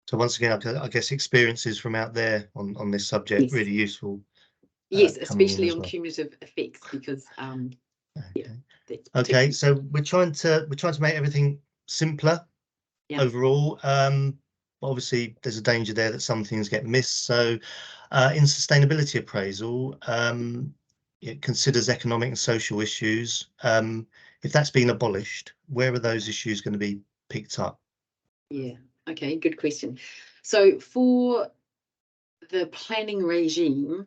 So once again, I guess experiences from out there on this subject, Yes. really useful. Yes, Coming in especially as on well. cumulative effects, because yeah, that's Okay, so we're trying to make everything simpler overall. Obviously, there's a danger there that some things get missed. So, in sustainability appraisal, it considers economic and social issues. If that's been abolished, where are those issues going to be picked up? Yeah, okay, good question. So for the planning regime,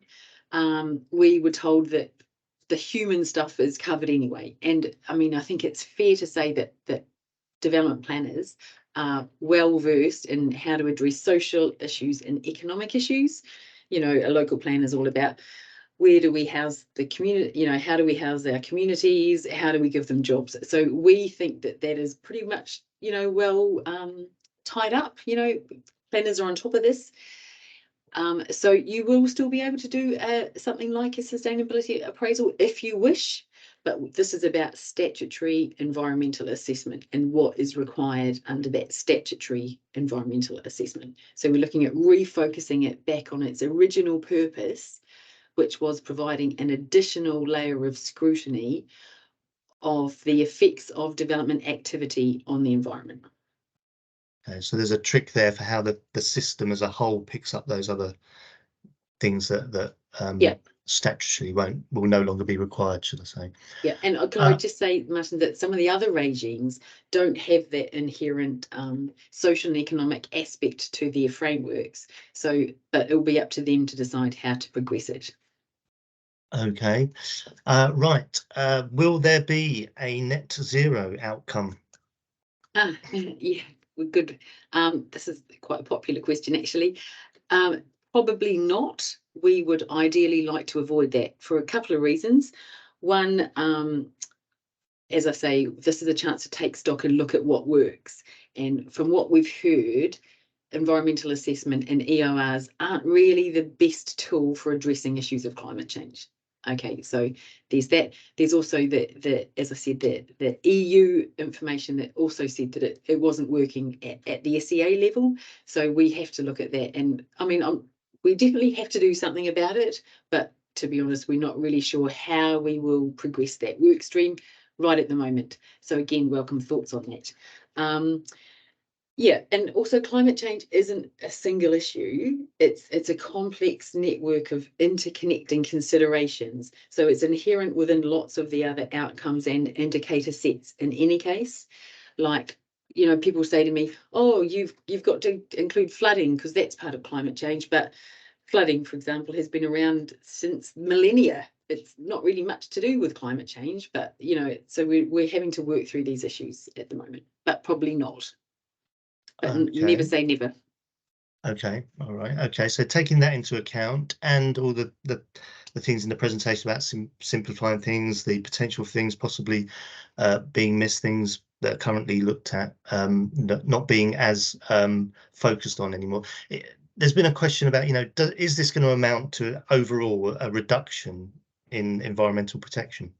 we were told that the human stuff is covered anyway. And I mean, I think it's fair to say that development planners are well versed in how to address social issues and economic issues. A local plan is all about, where do we house the community, how do we house our communities, how do we give them jobs? So we think that is pretty much, well tied up. Planners are on top of this. So you will still be able to do something like a sustainability appraisal if you wish, but this is about statutory environmental assessment and what is required under that statutory environmental assessment. So we're looking at refocusing it back on its original purpose, which was providing an additional layer of scrutiny of the effects of development activity on the environment. Okay, so there's a trick there for how the system as a whole picks up those other things that statutorily will no longer be required, should I say? Yeah, and can I just say, Martin, that some of the other regimes don't have that inherent social and economic aspect to their frameworks. So, but it will be up to them to decide how to progress it. Okay, right. Will there be a net zero outcome? Yeah, we're good. This is quite a popular question, actually. Probably not. We would ideally like to avoid that for a couple of reasons. One, as I say, this is a chance to take stock and look at what works. And from what we've heard, environmental assessment and EORs aren't really the best tool for addressing issues of climate change. Okay, so there's that. There's also the as I said, the EU information that also said that it wasn't working at the SEA level. So we have to look at that. And I mean, we definitely have to do something about it. But to be honest, we're not really sure how we will progress that work stream right at the moment. So again, welcome thoughts on that. Yeah, and also climate change isn't a single issue. It's a complex network of interconnecting considerations. So it's inherent within lots of the other outcomes and indicator sets in any case. Like, people say to me, oh, you've got to include flooding because that's part of climate change. But flooding, for example, has been around since millennia. It's not really much to do with climate change, but so we're having to work through these issues at the moment, but probably not. But never say never. Okay, all right. Okay, so taking that into account and all the things in the presentation about simplifying things, the potential things possibly being missed, things that are currently looked at, not being as focused on anymore. There's been a question about, is this going to amount to overall a reduction in environmental protection?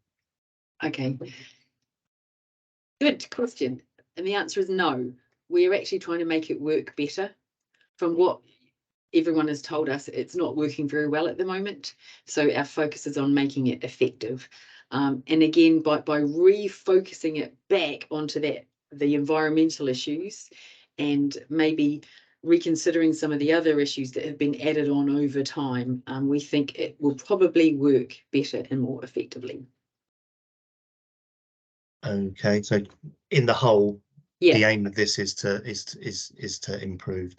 Okay. Good question. And the answer is no. we're actually trying to make it work better. From what everyone has told us, it's not working very well at the moment. So our focus is on making it effective. And again, by refocusing it back onto the environmental issues, and maybe reconsidering some of the other issues that have been added on over time, we think it will probably work better and more effectively. Okay, so in the whole, Yeah. the aim of this is to improve.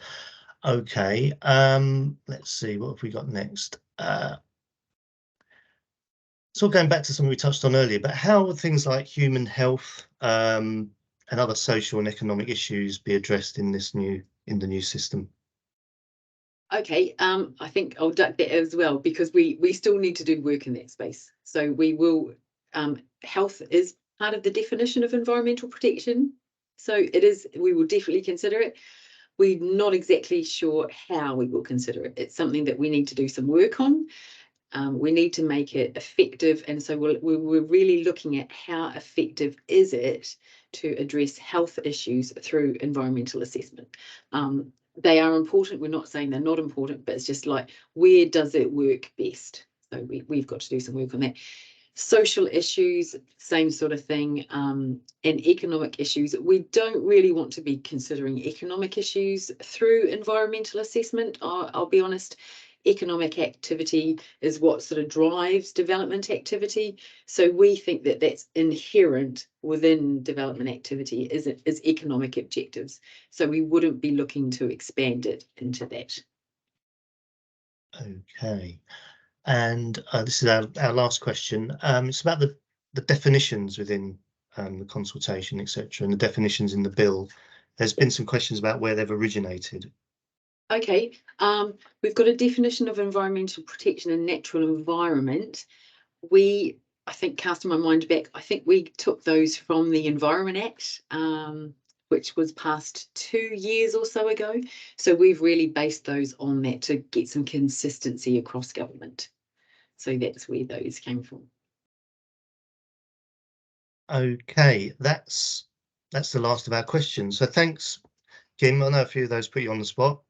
Okay, let's see, what have we got next? So going back to something we touched on earlier, but how would things like human health and other social and economic issues be addressed in the new system? Okay, I think I'll duck that as well, because we still need to do work in that space. So we will, health is part of the definition of environmental protection. So it is, we will definitely consider it. We're not exactly sure how we will consider it. It's something that we need to do some work on. We need to make it effective. And so we're really looking at how effective is it to address health issues through environmental assessment. They are important. We're not saying they're not important, but it's just like, where does it work best? So we've got to do some work on that. Social issues, same sort of thing, and economic issues. We don't really want to be considering economic issues through environmental assessment. I'll be honest. Economic activity is what sort of drives development activity. So we think that that's inherent within development activity is economic objectives. So we wouldn't be looking to expand it into that. Okay, and this is our last question. It's about the definitions within the consultation, etc., and the definitions in the bill. There's been some questions about where they've originated. Okay, we've got a definition of environmental protection and natural environment. I think, casting my mind back, I think we took those from the Environment Act, which was passed 2 years or so ago. So we've really based those on that to get some consistency across government. So that's where those came from. Okay, that's the last of our questions. So thanks, Kim. I know a few of those put you on the spot,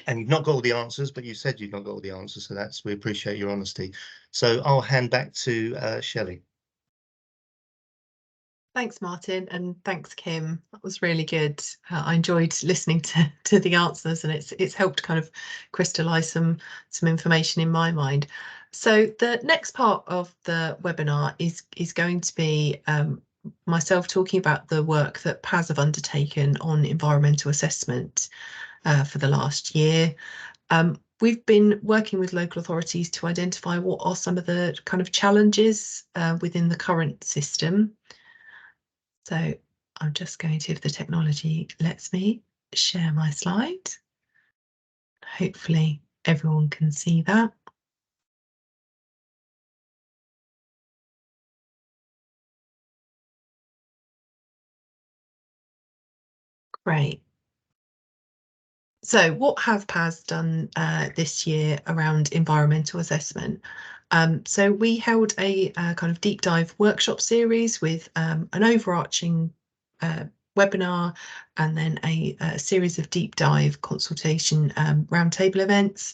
and you've not got all the answers, but you said you've not got all the answers, so we appreciate your honesty. So I'll hand back to Shelley. Thanks, Martin, and thanks, Kim. That was really good. I enjoyed listening to the answers, and it's helped kind of crystallise some information in my mind. So the next part of the webinar is going to be myself talking about the work that PAS have undertaken on environmental assessment for the last year. We've been working with local authorities to identify what are some of the kind of challenges within the current system. So I'm just going to, if the technology lets me, share my slide. Hopefully everyone can see that. Great. So what have PAS done this year around environmental assessment? So we held a kind of deep dive workshop series with an overarching webinar and then a series of deep dive consultation roundtable events.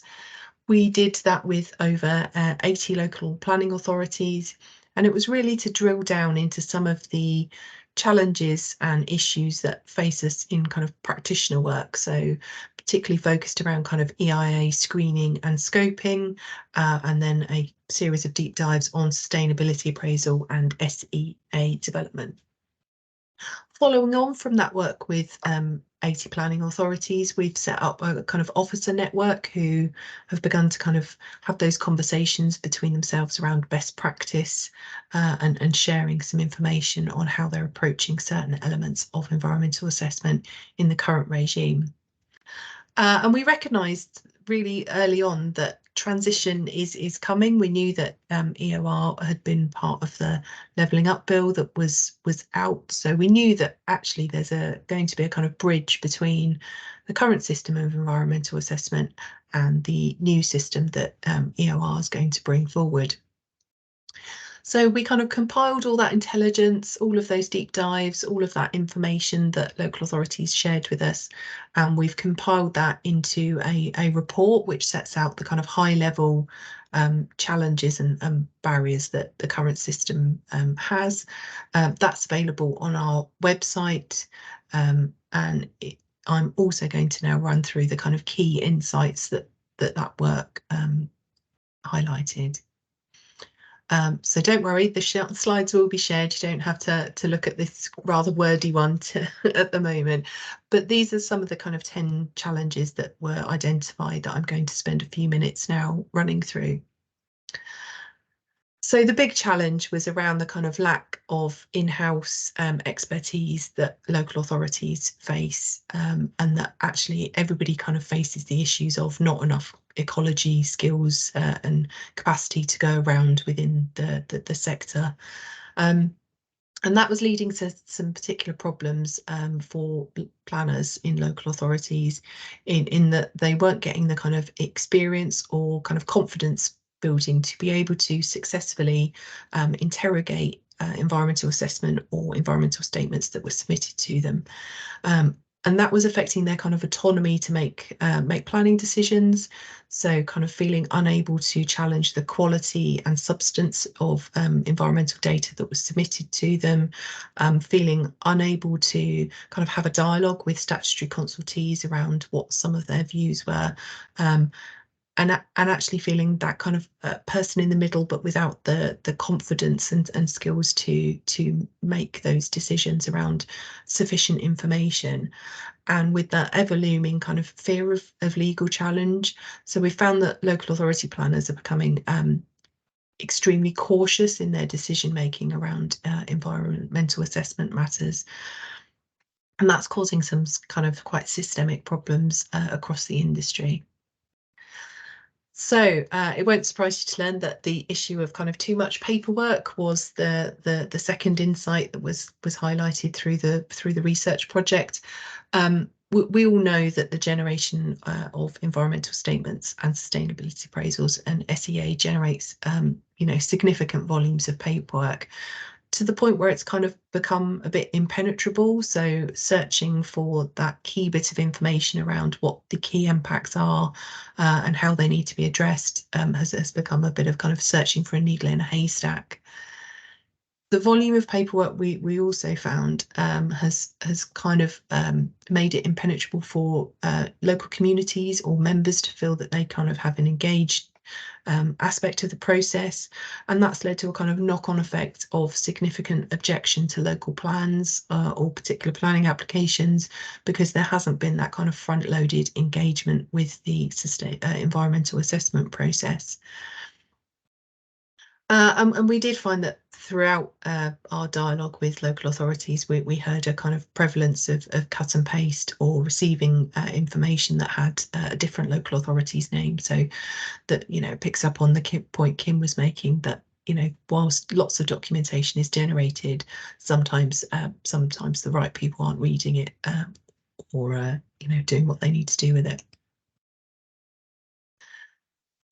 We did that with over 80 local planning authorities, and it was really to drill down into some of the challenges and issues that face us in kind of practitioner work. So particularly focused around kind of EIA screening and scoping, and then a series of deep dives on sustainability appraisal and SEA development. Following on from that work with 80 planning authorities, we've set up a kind of officer network who have begun to kind of have those conversations between themselves around best practice and sharing some information on how they're approaching certain elements of environmental assessment in the current regime. And we recognised really early on that transition is coming. We knew that EOR had been part of the Levelling Up bill that was out, so we knew that actually there's going to be a kind of bridge between the current system of environmental assessment and the new system that EOR is going to bring forward. So we kind of compiled all that intelligence, all of those deep dives, all of that information that local authorities shared with us, and we've compiled that into a report which sets out the kind of high level challenges and barriers that the current system has. That's available on our website, and I'm also going to now run through the kind of key insights that work highlighted. So don't worry, the slides will be shared. You don't have to look at this rather wordy one at the moment, but these are some of the kind of 10 challenges that were identified that I'm going to spend a few minutes now running through. So the big challenge was around the kind of lack of in-house expertise that local authorities face, and that actually everybody kind of faces the issues of not enough ecology skills and capacity to go around within the sector. And that was leading to some particular problems for planners in local authorities in that they weren't getting the kind of experience or kind of confidence building to be able to successfully interrogate environmental assessment or environmental statements that were submitted to them. And that was affecting their kind of autonomy to make planning decisions. So kind of feeling unable to challenge the quality and substance of environmental data that was submitted to them, feeling unable to kind of have a dialogue with statutory consultees around what some of their views were, and actually feeling that kind of person in the middle, but without the confidence and skills to make those decisions around sufficient information, and with that ever looming kind of fear of legal challenge. So we found that local authority planners are becoming extremely cautious in their decision making around environmental assessment matters. And that's causing some kind of quite systemic problems across the industry. So it won't surprise you to learn that the issue of kind of too much paperwork was the second insight that was highlighted through the research project. We all know that the generation of environmental statements and sustainability appraisals and SEA generates significant volumes of paperwork, to the point where it's kind of become a bit impenetrable. So searching for that key bit of information around what the key impacts are and how they need to be addressed has become a bit of kind of searching for a needle in a haystack. The volume of paperwork we also found has kind of made it impenetrable for local communities or members to feel that they kind of have an engaged aspect of the process, and that's led to a kind of knock-on effect of significant objection to local plans or particular planning applications, because there hasn't been that kind of front-loaded engagement with the environmental assessment process. And we did find that throughout our dialogue with local authorities, we heard a kind of prevalence of cut and paste or receiving information that had a different local authority's name. So that, picks up on the point Kim was making, that, whilst lots of documentation is generated, sometimes the right people aren't reading it or doing what they need to do with it.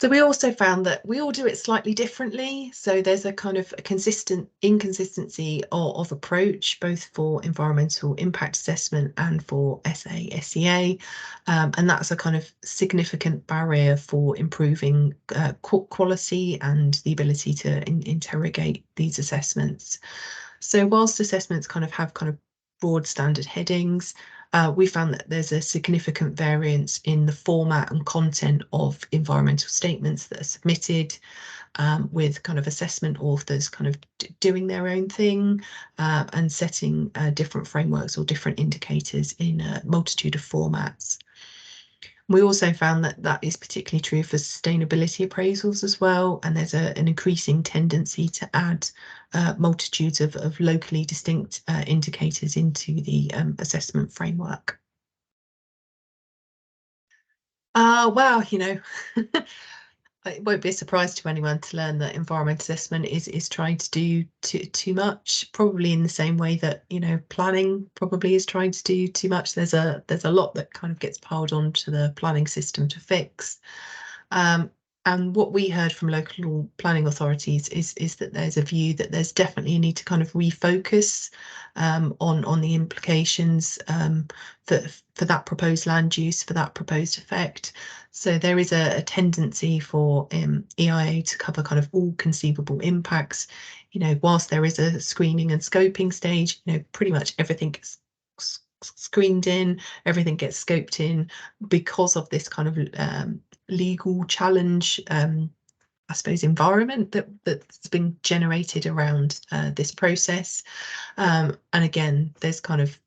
So we also found that we all do it slightly differently. So there's a kind of inconsistency of approach, both for environmental impact assessment and for SEA. And that's a kind of significant barrier for improving quality and the ability to interrogate these assessments. So whilst assessments have broad standard headings, we found that there's a significant variance in the format and content of environmental statements that are submitted, with kind of assessment authors kind of doing their own thing and setting different frameworks or different indicators in a multitude of formats. We also found that that is particularly true for sustainability appraisals as well, and there's an increasing tendency to add multitudes of locally distinct indicators into the assessment framework. Well, it won't be a surprise to anyone to learn that environmental assessment is trying to do too much, probably in the same way that planning probably is trying to do too much. There's a lot that kind of gets piled onto the planning system to fix, and And what we heard from local planning authorities is that there's a view that there's definitely a need to kind of refocus on the implications for that proposed land use, for that proposed effect. So there is a tendency for EIA to cover kind of all conceivable impacts. You know, whilst there is a screening and scoping stage, you know, pretty much everything gets screened in, everything gets scoped in because of this kind of legal challenge, I suppose, environment that's been generated around this process. And again, there's kind of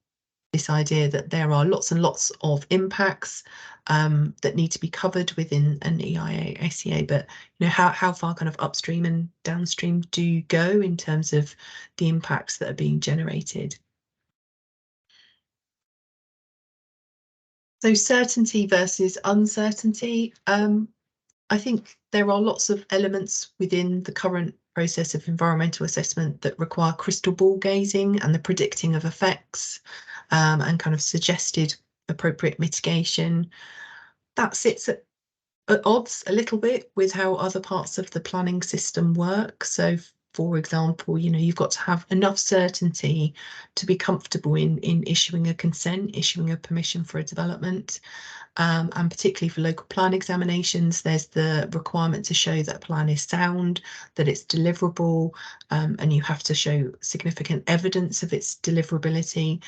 this idea that there are lots and lots of impacts that need to be covered within an EIA SEA, but you know, how far kind of upstream and downstream do you go in terms of the impacts that are being generated? So certainty versus uncertainty. I think there are lots of elements within the current process of environmental assessment that require crystal ball gazing and the predicting of effects and kind of suggested appropriate mitigation. That sits at odds a little bit with how other parts of the planning system work. So for example, you know, you've got to have enough certainty to be comfortable in issuing a consent, issuing a permission for a development. And particularly for local plan examinations, there's the requirement to show that a plan is sound, that it's deliverable, and you have to show significant evidence of its deliverability.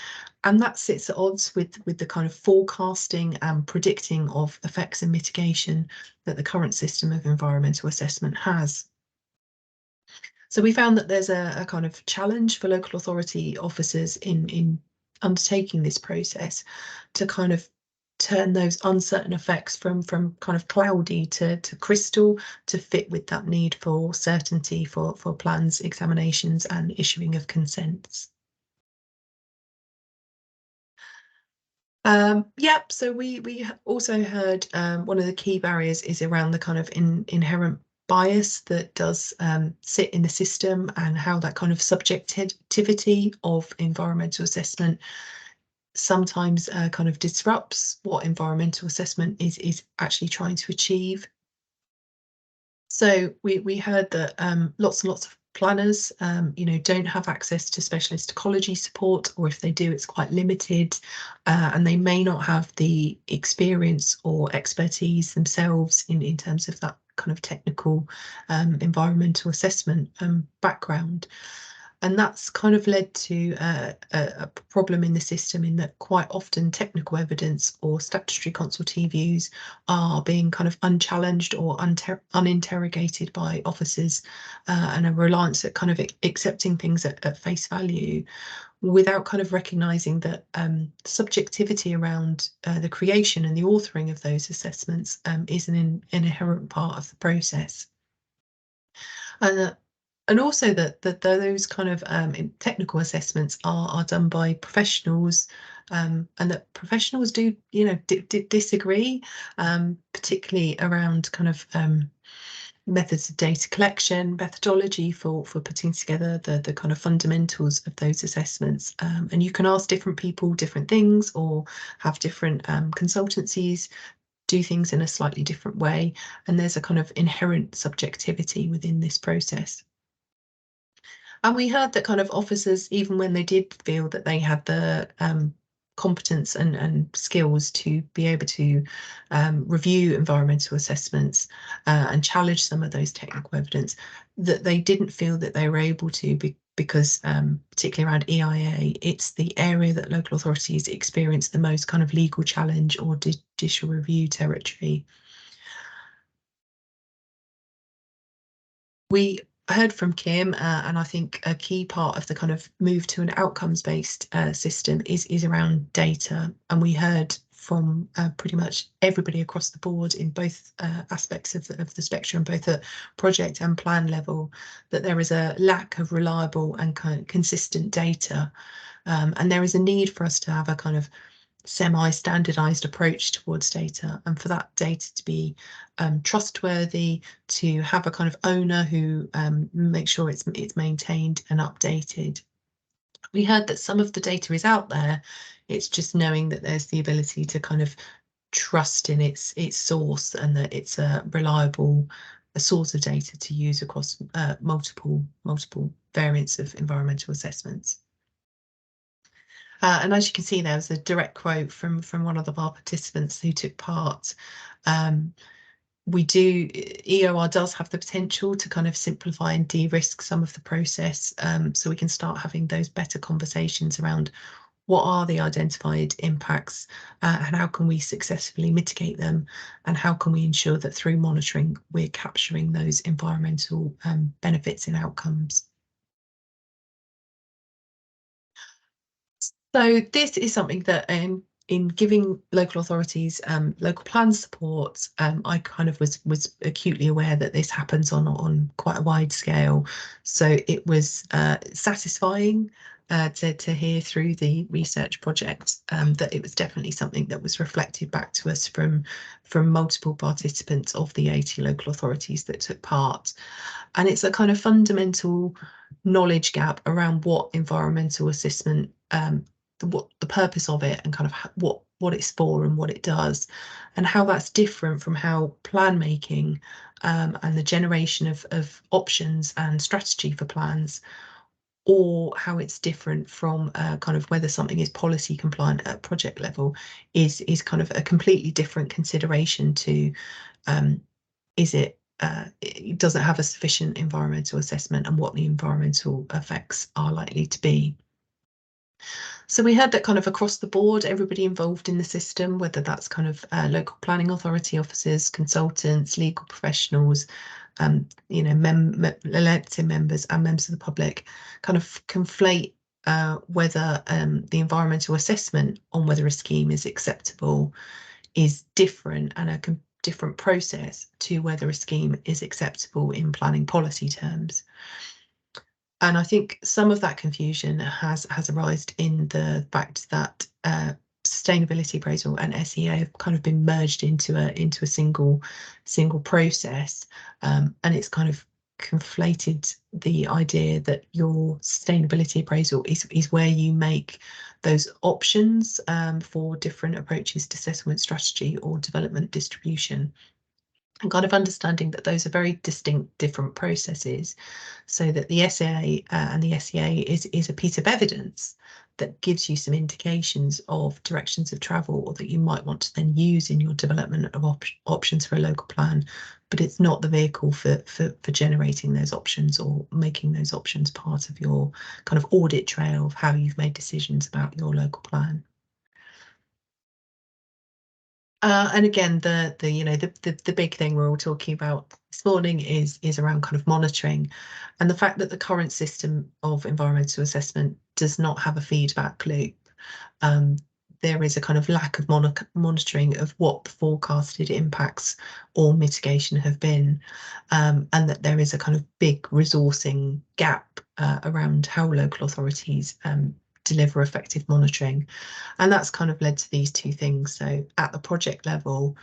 And that sits at odds with the kind of forecasting and predicting of effects and mitigation that the current system of environmental assessment has. So we found that there's a kind of challenge for local authority officers in undertaking this process to kind of turn those uncertain effects from kind of cloudy to crystal to fit with that need for certainty for plans, examinations and issuing of consents. Yep, so we also heard one of the key barriers is around the kind of inherent bias that does sit in the system and how that kind of subjectivity of environmental assessment sometimes kind of disrupts what environmental assessment is actually trying to achieve. So we heard that lots and lots of planners, you know, don't have access to specialist ecology support, or if they do, it's quite limited, and they may not have the experience or expertise themselves in terms of that kind of technical environmental assessment background. And that's kind of led to a problem in the system in that quite often technical evidence or statutory consultee views are being kind of unchallenged or uninterrogated by officers and a reliance at kind of accepting things at face value without kind of recognising that subjectivity around the creation and the authoring of those assessments is an inherent part of the process. And also that those kind of technical assessments are done by professionals, and that professionals do, you know, disagree, particularly around kind of methods of data collection, methodology for putting together the kind of fundamentals of those assessments. And you can ask different people different things or have different consultancies do things in a slightly different way. And there's a kind of inherent subjectivity within this process. And we heard that kind of officers, even when they did feel that they had the competence and skills to be able to review environmental assessments and challenge some of those technical evidence, that they didn't feel that they were able to because particularly around EIA, it's the area that local authorities experience the most kind of legal challenge or judicial review territory. We heard from Kim, and I think a key part of the kind of move to an outcomes-based system is around data. And we heard from pretty much everybody across the board in both aspects of the spectrum, both at project and plan level, that there is a lack of reliable and kind of consistent data. And there is a need for us to have a kind of semi-standardized approach towards data, and for that data to be trustworthy, to have a kind of owner who makes sure it's maintained and updated. We heard that some of the data is out there, it's just knowing that there's the ability to kind of trust in its source, and that it's a reliable source of data to use across multiple variants of environmental assessments. And as you can see, there was a direct quote from one of our participants who took part. EOR does have the potential to kind of simplify and de-risk some of the process, so we can start having those better conversations around what are the identified impacts, and how can we successfully mitigate them, and how can we ensure that through monitoring we're capturing those environmental benefits and outcomes. So this is something that in giving local authorities local plan support, I kind of was acutely aware that this happens on quite a wide scale. So it was satisfying to hear through the research project that it was definitely something that was reflected back to us from multiple participants of the 80 local authorities that took part. And it's a kind of fundamental knowledge gap around what environmental assessment, what the purpose of it, and kind of what it's for and what it does, and how that's different from how plan making and the generation of options and strategy for plans, or how it's different from kind of whether something is policy compliant at project level, is kind of a completely different consideration to is it does it have a sufficient environmental assessment, and what the environmental effects are likely to be. So we heard that kind of across the board, everybody involved in the system, whether that's kind of local planning authority officers, consultants, legal professionals, you know, elected members and members of the public, kind of conflate whether the environmental assessment on whether a scheme is acceptable is different, and a different process to whether a scheme is acceptable in planning policy terms. And I think some of that confusion has arisen in the fact that sustainability appraisal and SEA have kind of been merged into a single process, and it's kind of conflated the idea that your sustainability appraisal is where you make those options for different approaches to settlement strategy or development distribution, and kind of understanding that those are very distinct, different processes, so that the SAA and the SEA is a piece of evidence that gives you some indications of directions of travel, or that you might want to then use in your development of options for a local plan, but it's not the vehicle for generating those options or making those options part of your kind of audit trail of how you've made decisions about your local plan. And again, the big thing we're all talking about this morning is around kind of monitoring, and the fact that the current system of environmental assessment does not have a feedback loop. There is a kind of lack of monitoring of what the forecasted impacts or mitigation have been, and that there is a kind of big resourcing gap around how local authorities deliver effective monitoring. And that's kind of led to these two things. So at the project level,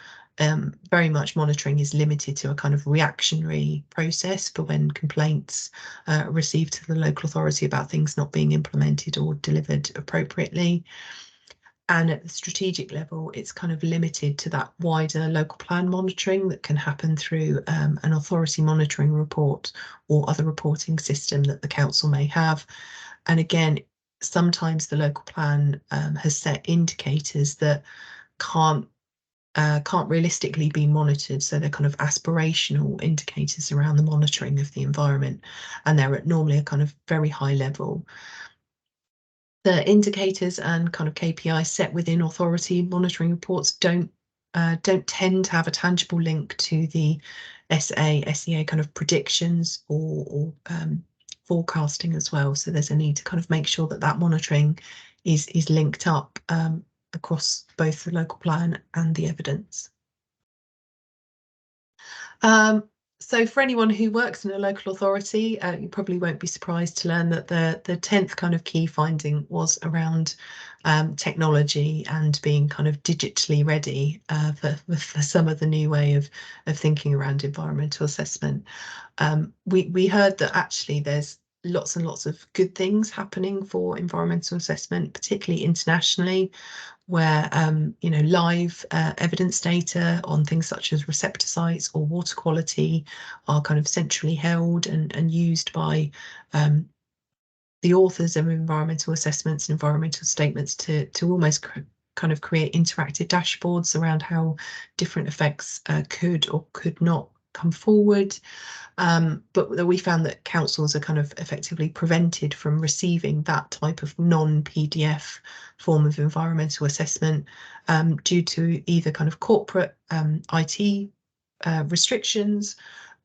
very much monitoring is limited to a kind of reactionary process for when complaints are received to the local authority about things not being implemented or delivered appropriately. And at the strategic level, it's kind of limited to that wider local plan monitoring that can happen through an authority monitoring report or other reporting system that the council may have. And again, sometimes the local plan has set indicators that can't realistically be monitored, so they're kind of aspirational indicators around the monitoring of the environment, and they're at normally a kind of very high level. The indicators and kind of KPIs set within authority monitoring reports don't tend to have a tangible link to the SEA kind of predictions or forecasting as well. So there's a need to kind of make sure that monitoring is linked up across both the local plan and the evidence. So for anyone who works in a local authority, you probably won't be surprised to learn that the 10th kind of key finding was around technology and being kind of digitally ready for some of the new way of thinking around environmental assessment. We heard that actually there's lots and lots of good things happening for environmental assessment, particularly internationally, where live evidence data on things such as receptor sites or water quality are kind of centrally held and used by the authors of environmental assessments and environmental statements to almost kind of create interactive dashboards around how different effects could or could not come forward. But we found that councils are kind of effectively prevented from receiving that type of non-PDF form of environmental assessment due to either kind of corporate IT restrictions,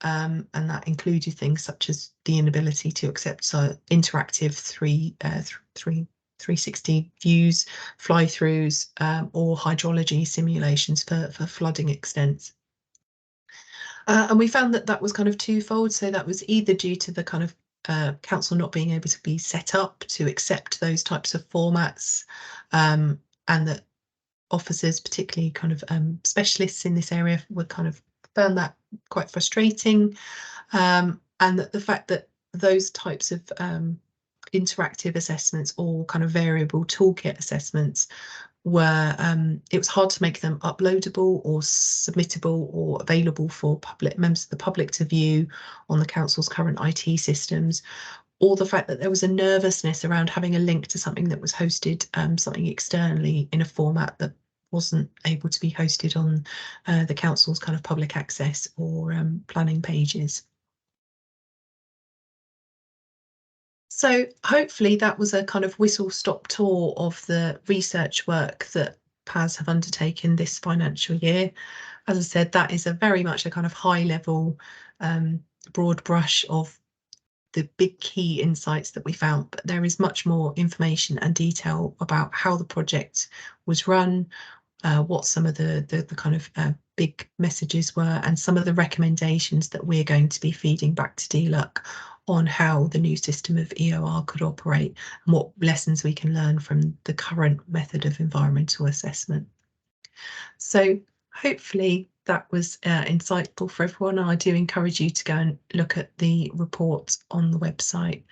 and that included things such as the inability to accept interactive 360 views, fly-throughs, or hydrology simulations for flooding extents. And we found that that was kind of twofold. So that was either due to the kind of council not being able to be set up to accept those types of formats, and that officers, particularly kind of specialists in this area, were kind of found that quite frustrating, and that the fact that those types of interactive assessments or kind of variable toolkit assessments were it was hard to make them uploadable or submittable or available for members of the public to view on the council's current IT systems, or the fact that there was a nervousness around having a link to something that was hosted something externally in a format that wasn't able to be hosted on the council's kind of public access or planning pages. So hopefully that was a kind of whistle-stop tour of the research work that PAS have undertaken this financial year. As I said, that is a very much a kind of high-level, broad brush of the big key insights that we found, but there is much more information and detail about how the project was run, what some of the kind of big messages were, and some of the recommendations that we're going to be feeding back to DLUC on how the new system of EOR could operate and what lessons we can learn from the current method of environmental assessment. So hopefully that was insightful for everyone. I do encourage you to go and look at the report on the website.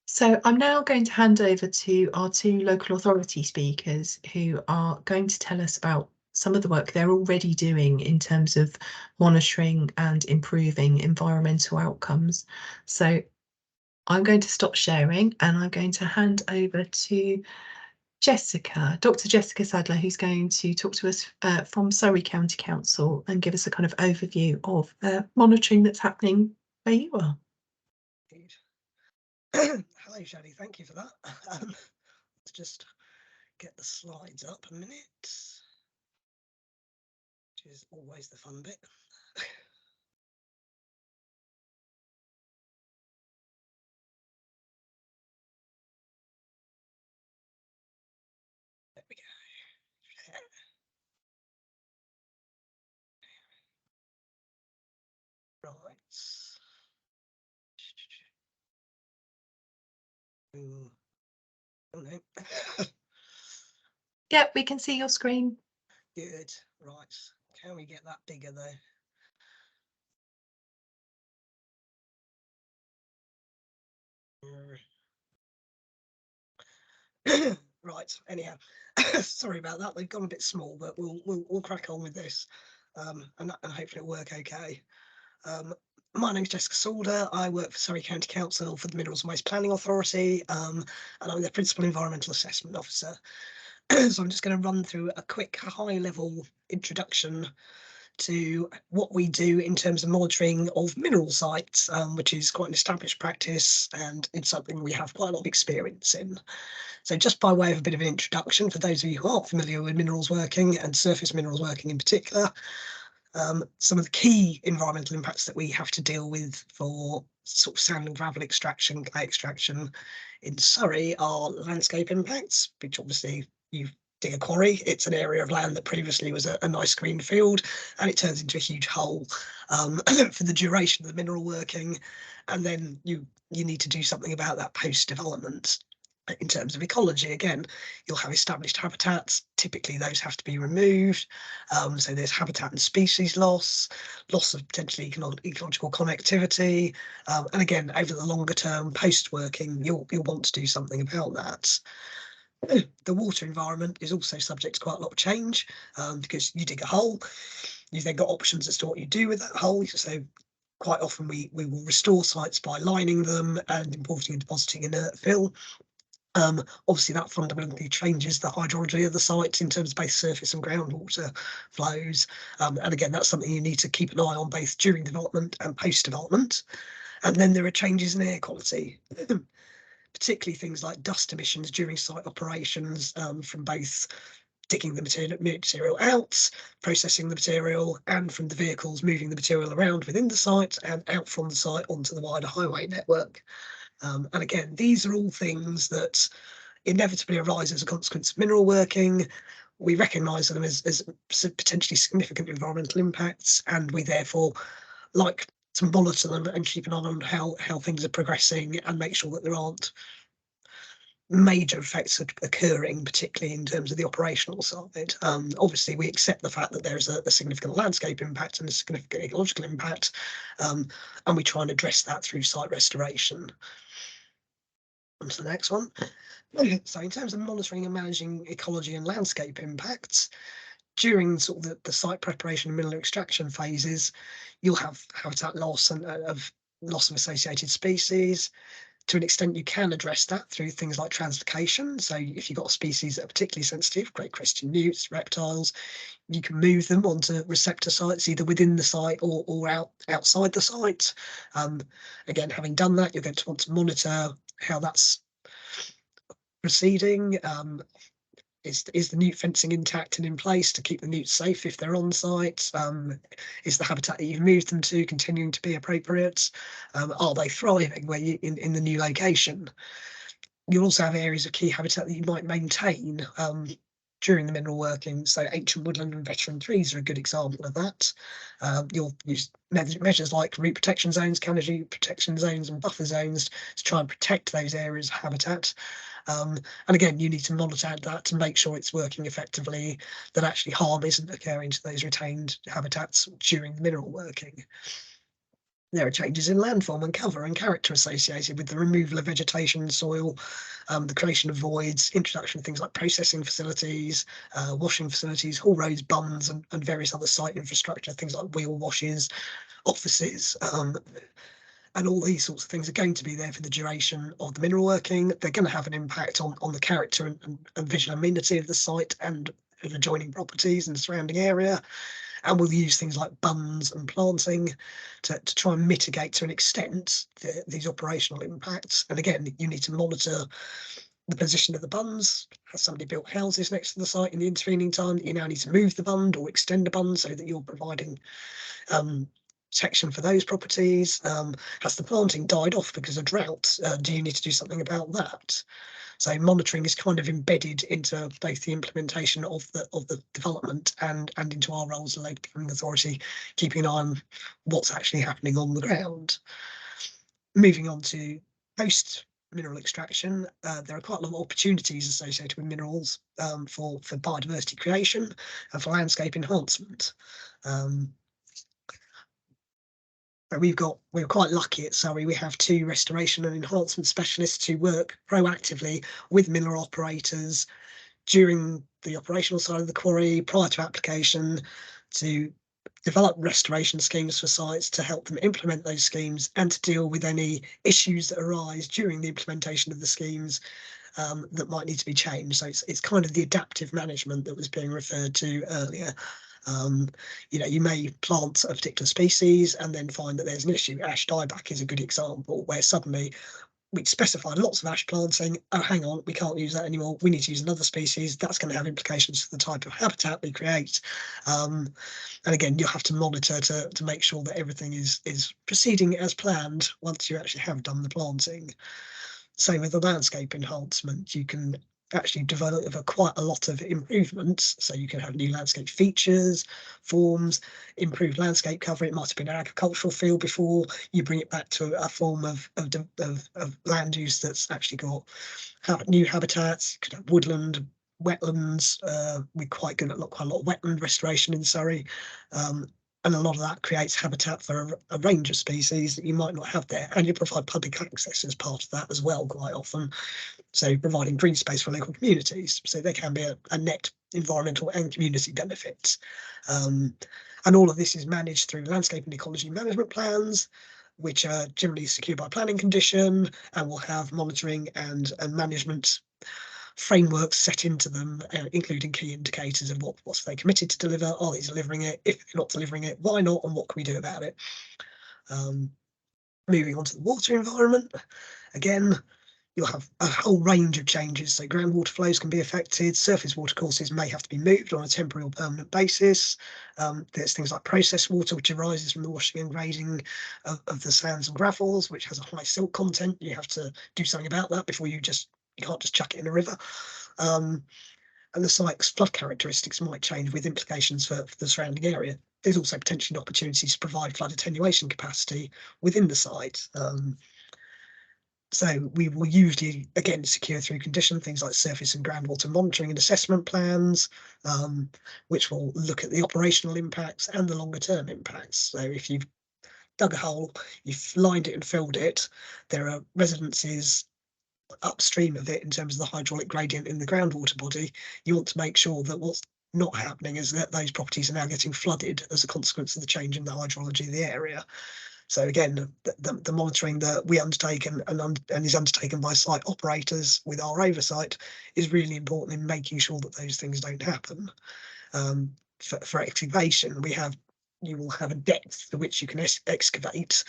So I'm now going to hand over to our two local authority speakers who are going to tell us about some of the work they're already doing in terms of monitoring and improving environmental outcomes. So I'm going to stop sharing and I'm going to hand over to Jessica, Dr. Jessica Sadler, who's going to talk to us from Surrey County Council and give us a kind of overview of monitoring that's happening where you are. Hello, Shadi. Thank you for that. Let's just get the slides up a minute, which is always the fun bit. There we go. Right. Oh no. Yep, we can see your screen. Good. Right. Can we get that bigger though? Right. Anyhow, sorry about that. They've gone a bit small, but we'll crack on with this, and hopefully it'll work okay. My name's Jessica Salder. I work for Surrey County Council for the Minerals and Waste Planning Authority, and I'm the Principal Environmental Assessment Officer. So I'm just going to run through a quick high-level introduction to what we do in terms of monitoring of mineral sites, which is quite an established practice and it's something we have quite a lot of experience in. So just by way of a bit of an introduction, for those of you who aren't familiar with minerals working and surface minerals working in particular, some of the key environmental impacts that we have to deal with for sort of sand and gravel extraction, clay extraction in Surrey are landscape impacts, which obviously you dig a quarry, it's an area of land that previously was a nice green field and it turns into a huge hole for the duration of the mineral working, and then you need to do something about that post development. In terms of ecology, again, you'll have established habitats. Typically, those have to be removed. So there's habitat and species loss of potentially ecological connectivity. And again, over the longer term, post-working, you'll want to do something about that. The water environment is also subject to quite a lot of change, because you dig a hole, you've then got options as to what you do with that hole. So quite often we will restore sites by lining them and importing and depositing inert fill. Obviously, that fundamentally changes the hydrology of the site in terms of both surface and groundwater flows. And again, that's something you need to keep an eye on both during development and post-development. And then there are changes in air quality, particularly things like dust emissions during site operations, from both digging the material out, processing the material, and from the vehicles moving the material around within the site and out from the site onto the wider highway network. And again, these are all things that inevitably arise as a consequence of mineral working. We recognise them as potentially significant environmental impacts, and we therefore like to monitor them and keep an eye on how things are progressing and make sure that there aren't major effects occurring, particularly in terms of the operational side. Obviously, we accept the fact that there's a significant landscape impact and a significant ecological impact, and we try and address that through site restoration. On to the next one. So in terms of monitoring and managing ecology and landscape impacts, during sort of the site preparation and mineral extraction phases, you'll have habitat loss and loss of associated species. To an extent, you can address that through things like translocation. So if you've got species that are particularly sensitive, great crested newts, reptiles, you can move them onto receptor sites, either within the site or outside the site. Again, having done that, you're going to want to monitor how that's proceeding. Is the newt fencing intact and in place to keep the newts safe if they're on site? Is the habitat that you've moved them to continuing to be appropriate? Are they thriving where in the new location? You'll also have areas of key habitat that you might maintain during the mineral working. So ancient woodland and veteran trees are a good example of that. You'll use measures like root protection zones, canopy protection zones and buffer zones to try and protect those areas of habitat. And again, you need to monitor that to make sure it's working effectively, that actually harm isn't occurring to those retained habitats during the mineral working. There are changes in landform and cover and character associated with the removal of vegetation and soil, the creation of voids, introduction of things like processing facilities, washing facilities, haul roads, bunds, and various other site infrastructure, things like wheel washes, offices, and all these sorts of things are going to be there for the duration of the mineral working. They're going to have an impact on the character and visual amenity of the site and adjoining properties and the surrounding area. And we'll use things like bunds and planting to try and mitigate to an extent these operational impacts. And again, you need to monitor the position of the bunds. Has somebody built houses next to the site in the intervening time that you now need to move the bund or extend a bund so that you're providing protection for those properties? Has the planting died off because of drought? Do you need to do something about that? So monitoring is kind of embedded into both the implementation of the development and into our roles as a local planning authority, keeping an eye on what's actually happening on the ground. Moving on to post mineral extraction, there are quite a lot of opportunities associated with minerals for biodiversity creation and for landscape enhancement. We're quite lucky at Surrey. We have 2 restoration and enhancement specialists who work proactively with mineral operators during the operational side of the quarry, prior to application, to develop restoration schemes for sites, to help them implement those schemes and to deal with any issues that arise during the implementation of the schemes that might need to be changed. So it's kind of the adaptive management that was being referred to earlier. You may plant a particular species and then find that there's an issue. Ash dieback is a good example where suddenly we specified lots of ash planting. Oh, hang on, we can't use that anymore. We need to use another species. That's going to have implications for the type of habitat we create. And again, you'll have to monitor to make sure that everything is proceeding as planned once you actually have done the planting. Same with the landscape enhancement. You can actually deliver quite a lot of improvements. So you can have new landscape features, forms, improved landscape cover. It might have been an agricultural field before. You bring it back to a form of land use that's actually got new habitats. You could have woodland, wetlands. We're quite good at quite a lot of wetland restoration in Surrey. And a lot of that creates habitat for a range of species that you might not have there. And you provide public access as part of that as well, quite often. So providing green space for local communities. So there can be a net environmental and community benefits. And all of this is managed through landscape and ecology management plans, which are generally secured by planning condition and will have monitoring and management frameworks set into them, including key indicators of what's they committed to deliver. Are they delivering it? If they're not delivering it, why not? And what can we do about it? Moving on to the water environment, again, you'll have a whole range of changes. So groundwater flows can be affected, surface water courses may have to be moved on a temporary or permanent basis. There's things like processed water, which arises from the washing and grading of the sands and gravels, which has a high silt content. You have to do something about that before you can't just chuck it in a river. And the site's flood characteristics might change with implications for the surrounding area. There's also potentially opportunities to provide flood attenuation capacity within the site. So we will usually, again, secure through condition things like surface and groundwater monitoring and assessment plans, which will look at the operational impacts and the longer term impacts. So if you've dug a hole, you've lined it and filled it, there are residences upstream of it in terms of the hydraulic gradient in the groundwater body. You want to make sure that what's not happening is that those properties are now getting flooded as a consequence of the change in the hydrology of the area. So again, the monitoring that we undertake and is undertaken by site operators with our oversight is really important in making sure that those things don't happen. For excavation, you will have a depth to which you can excavate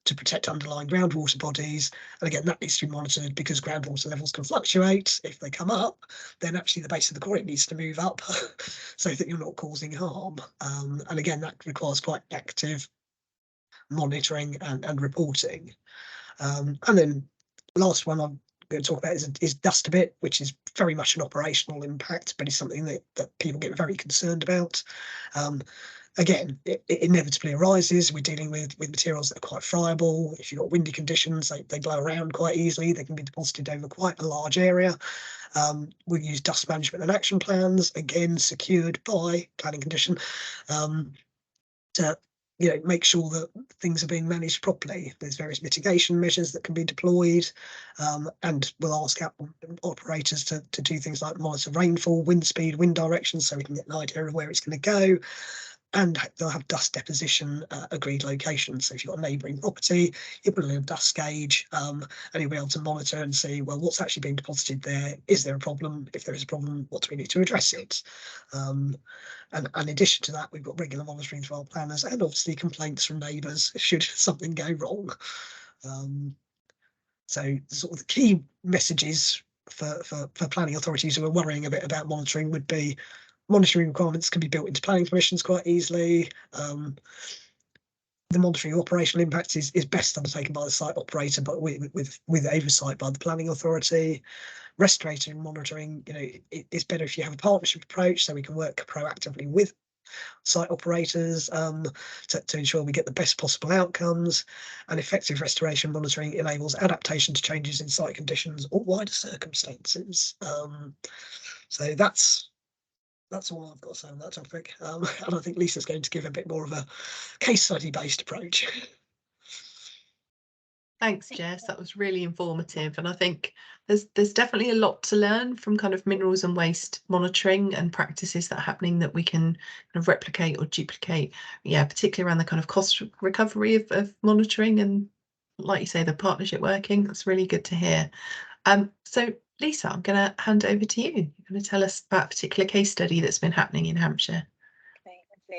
to protect underlying groundwater bodies. And again, that needs to be monitored because groundwater levels can fluctuate. If they come up, then actually the base of the quarry needs to move up so that you're not causing harm. And again, that requires quite active monitoring and reporting. And then last one I'm going to talk about is dust a bit, which is very much an operational impact, but it's something that people get very concerned about. Again, it inevitably arises. We're dealing with materials that are quite friable. If you've got windy conditions, they blow around quite easily. They can be deposited over quite a large area. We use dust management and action plans, again, secured by planning condition, to make sure that things are being managed properly. There's various mitigation measures that can be deployed, and we'll ask operators to do things like monitor rainfall, wind speed, wind direction, so we can get an idea of where it's going to go. And they'll have dust deposition agreed locations. So if you've got a neighbouring property, you put in a dust gauge, and you'll be able to monitor and see, well, what's actually being deposited there? Is there a problem? If there is a problem, what do we need to address it? And in addition to that, we've got regular monitoring through our planners and obviously complaints from neighbours should something go wrong. So sort of the key messages for planning authorities who are worrying a bit about monitoring would be monitoring requirements can be built into planning permissions quite easily. The monitoring of operational impacts is best undertaken by the site operator, but with oversight by the planning authority. Restoration monitoring, it's better if you have a partnership approach, so we can work proactively with site operators to ensure we get the best possible outcomes. And effective restoration monitoring enables adaptation to changes in site conditions or wider circumstances. So that's all I've got to say on that topic. And I think Lisa's going to give a bit more of a case study based approach. Thanks, Jess. That was really informative, and I think there's definitely a lot to learn from kind of minerals and waste monitoring and practices that are happening that we can kind of replicate or duplicate. Yeah, particularly around the kind of cost recovery of monitoring and, like you say, the partnership working. That's really good to hear. So Lisa, I'm going to hand over to you. You're going to tell us about a particular case study that's been happening in Hampshire.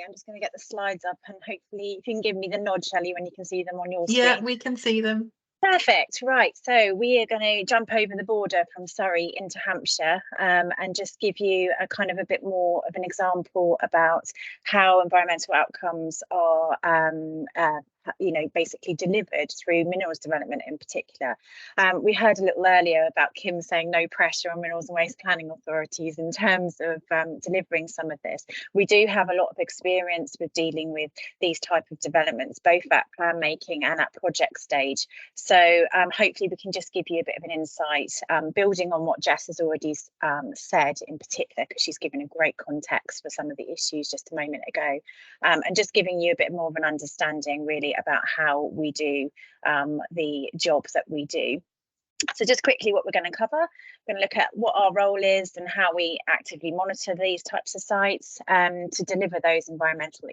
I'm just going to get the slides up, and hopefully if you can give me the nod, Shelley, when you can see them on your screen. Yeah, we can see them. Perfect. Right, so we are going to jump over the border from Surrey into Hampshire, and just give you a kind of a bit more of an example about how environmental outcomes are basically delivered through minerals development in particular. We heard a little earlier about Kim saying no pressure on minerals and waste planning authorities in terms of delivering some of this. We do have a lot of experience with dealing with these type of developments, both at plan making and at project stage. So hopefully we can just give you a bit of an insight, building on what Jess has already said in particular, because she's given a great context for some of the issues just a moment ago, and just giving you a bit more of an understanding really about how we do the job that we do. So just quickly what we're going to cover, we're going to look at what our role is and how we actively monitor these types of sites to deliver those environmental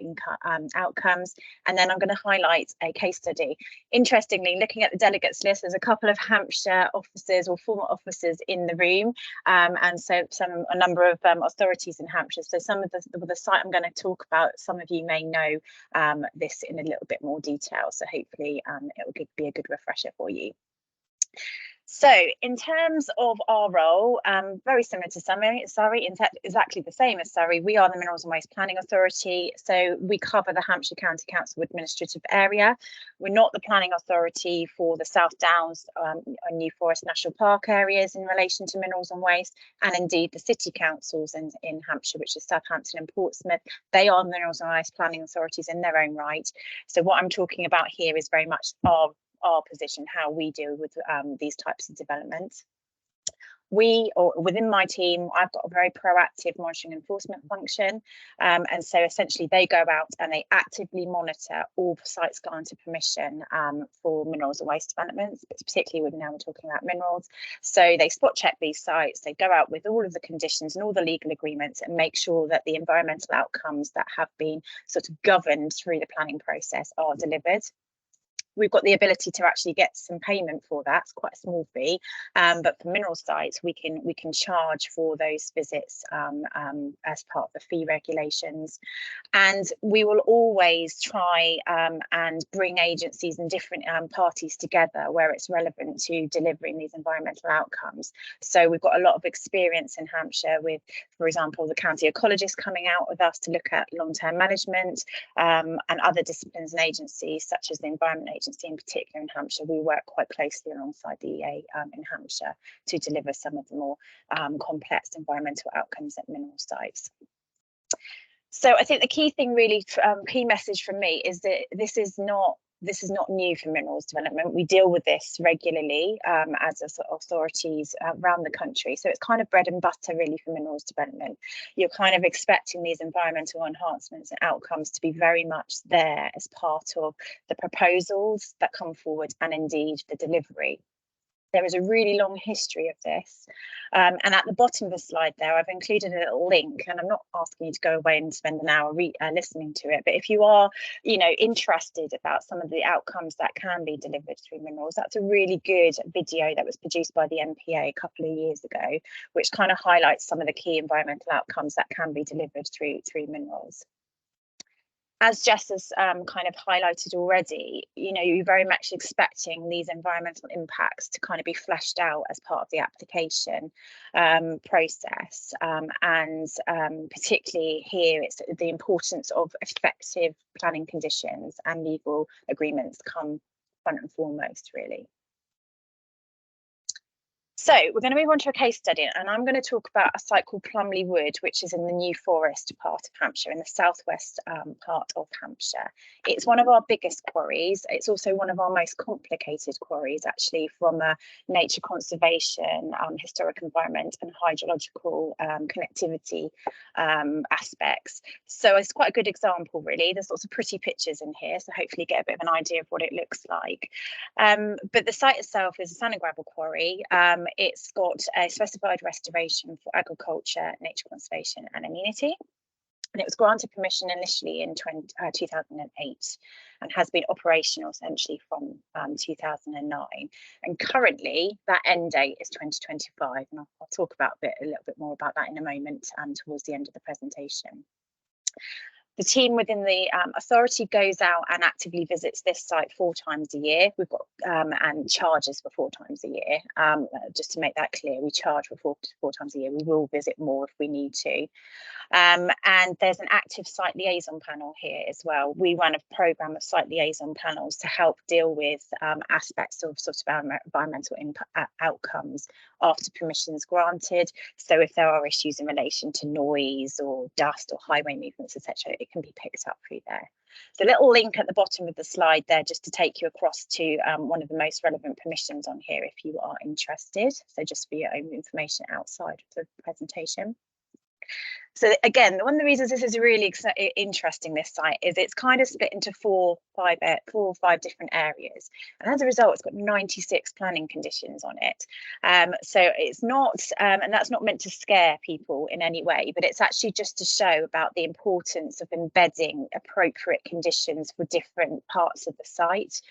outcomes. And then I'm going to highlight a case study. Interestingly, looking at the delegates list, there's a couple of Hampshire officers or former officers in the room, and so a number of authorities in Hampshire. So some of the site I'm going to talk about, some of you may know this in a little bit more detail. So hopefully it will be a good refresher for you. So in terms of our role, very similar to Surrey, exactly the same as Surrey, we are the Minerals and Waste Planning Authority. So we cover the Hampshire County Council administrative area. We're not the planning authority for the South Downs and New Forest National Park areas in relation to minerals and waste, and indeed the city councils in Hampshire, which is Southampton and Portsmouth. They are minerals and waste planning authorities in their own right. So what I'm talking about here is very much our position, how we deal with these types of developments. Within my team, I've got a very proactive monitoring enforcement function, and so essentially they go out and they actively monitor all sites granted permission for minerals and waste developments, but particularly now we're talking about minerals. So they spot check these sites, they go out with all of the conditions and all the legal agreements and make sure that the environmental outcomes that have been sort of governed through the planning process are delivered. We've got the ability to actually get some payment for that. It's quite a small fee, but for mineral sites, we can charge for those visits as part of the fee regulations. And we will always try and bring agencies and different parties together where it's relevant to delivering these environmental outcomes. So we've got a lot of experience in Hampshire with, for example, the county ecologist coming out with us to look at long-term management, and other disciplines and agencies such as the Environment Agency in particular in Hampshire. We work quite closely alongside the EA in Hampshire to deliver some of the more complex environmental outcomes at mineral sites. So I think the key thing really, key message from me is that this is not new for minerals development. We deal with this regularly as authorities around the country. So it's kind of bread and butter really for minerals development. You're kind of expecting these environmental enhancements and outcomes to be very much there as part of the proposals that come forward and indeed the delivery. There is a really long history of this, and at the bottom of the slide there I've included a little link, and I'm not asking you to go away and spend an hour listening to it, but if you are interested about some of the outcomes that can be delivered through minerals, that's a really good video that was produced by the MPA a couple of years ago, which kind of highlights some of the key environmental outcomes that can be delivered through minerals. As Jess has kind of highlighted already, you're very much expecting these environmental impacts to kind of be fleshed out as part of the application process. And particularly here, it's the importance of effective planning conditions and legal agreements come front and foremost, really. So we're going to move on to a case study, and I'm going to talk about a site called Plumley Wood, which is in the New Forest part of Hampshire, in the southwest part of Hampshire. It's one of our biggest quarries. It's also one of our most complicated quarries, actually, from a nature conservation, historic environment and hydrological connectivity aspects. So it's quite a good example, really. There's lots of pretty pictures in here, so hopefully get a bit of an idea of what it looks like. But the site itself is a sand and gravel quarry. It's got a specified restoration for agriculture, nature conservation and amenity. And it was granted permission initially in 2008 and has been operational essentially from 2009. And currently that end date is 2025. And I'll talk about a little bit more about that in a moment towards the end of the presentation. The team within the authority goes out and actively visits this site 4 times a year. We've got and charges for 4 times a year. Just to make that clear, we charge for four times a year. We will visit more if we need to. And there's an active site liaison panel here as well. We run a programme of site liaison panels to help deal with aspects of sort of environmental outcomes after permissions granted. So if there are issues in relation to noise or dust or highway movements, etc., it can be picked up through there. So a little link at the bottom of the slide there just to take you across to one of the most relevant permissions on here if you are interested. So just for your own information outside of the presentation. So again, one of the reasons this is really interesting, this site, is it's kind of split into four or five different areas, and as a result it's got 96 planning conditions on it. So it's not and that's not meant to scare people in any way, but it's actually just to show about the importance of embedding appropriate conditions for different parts of the site.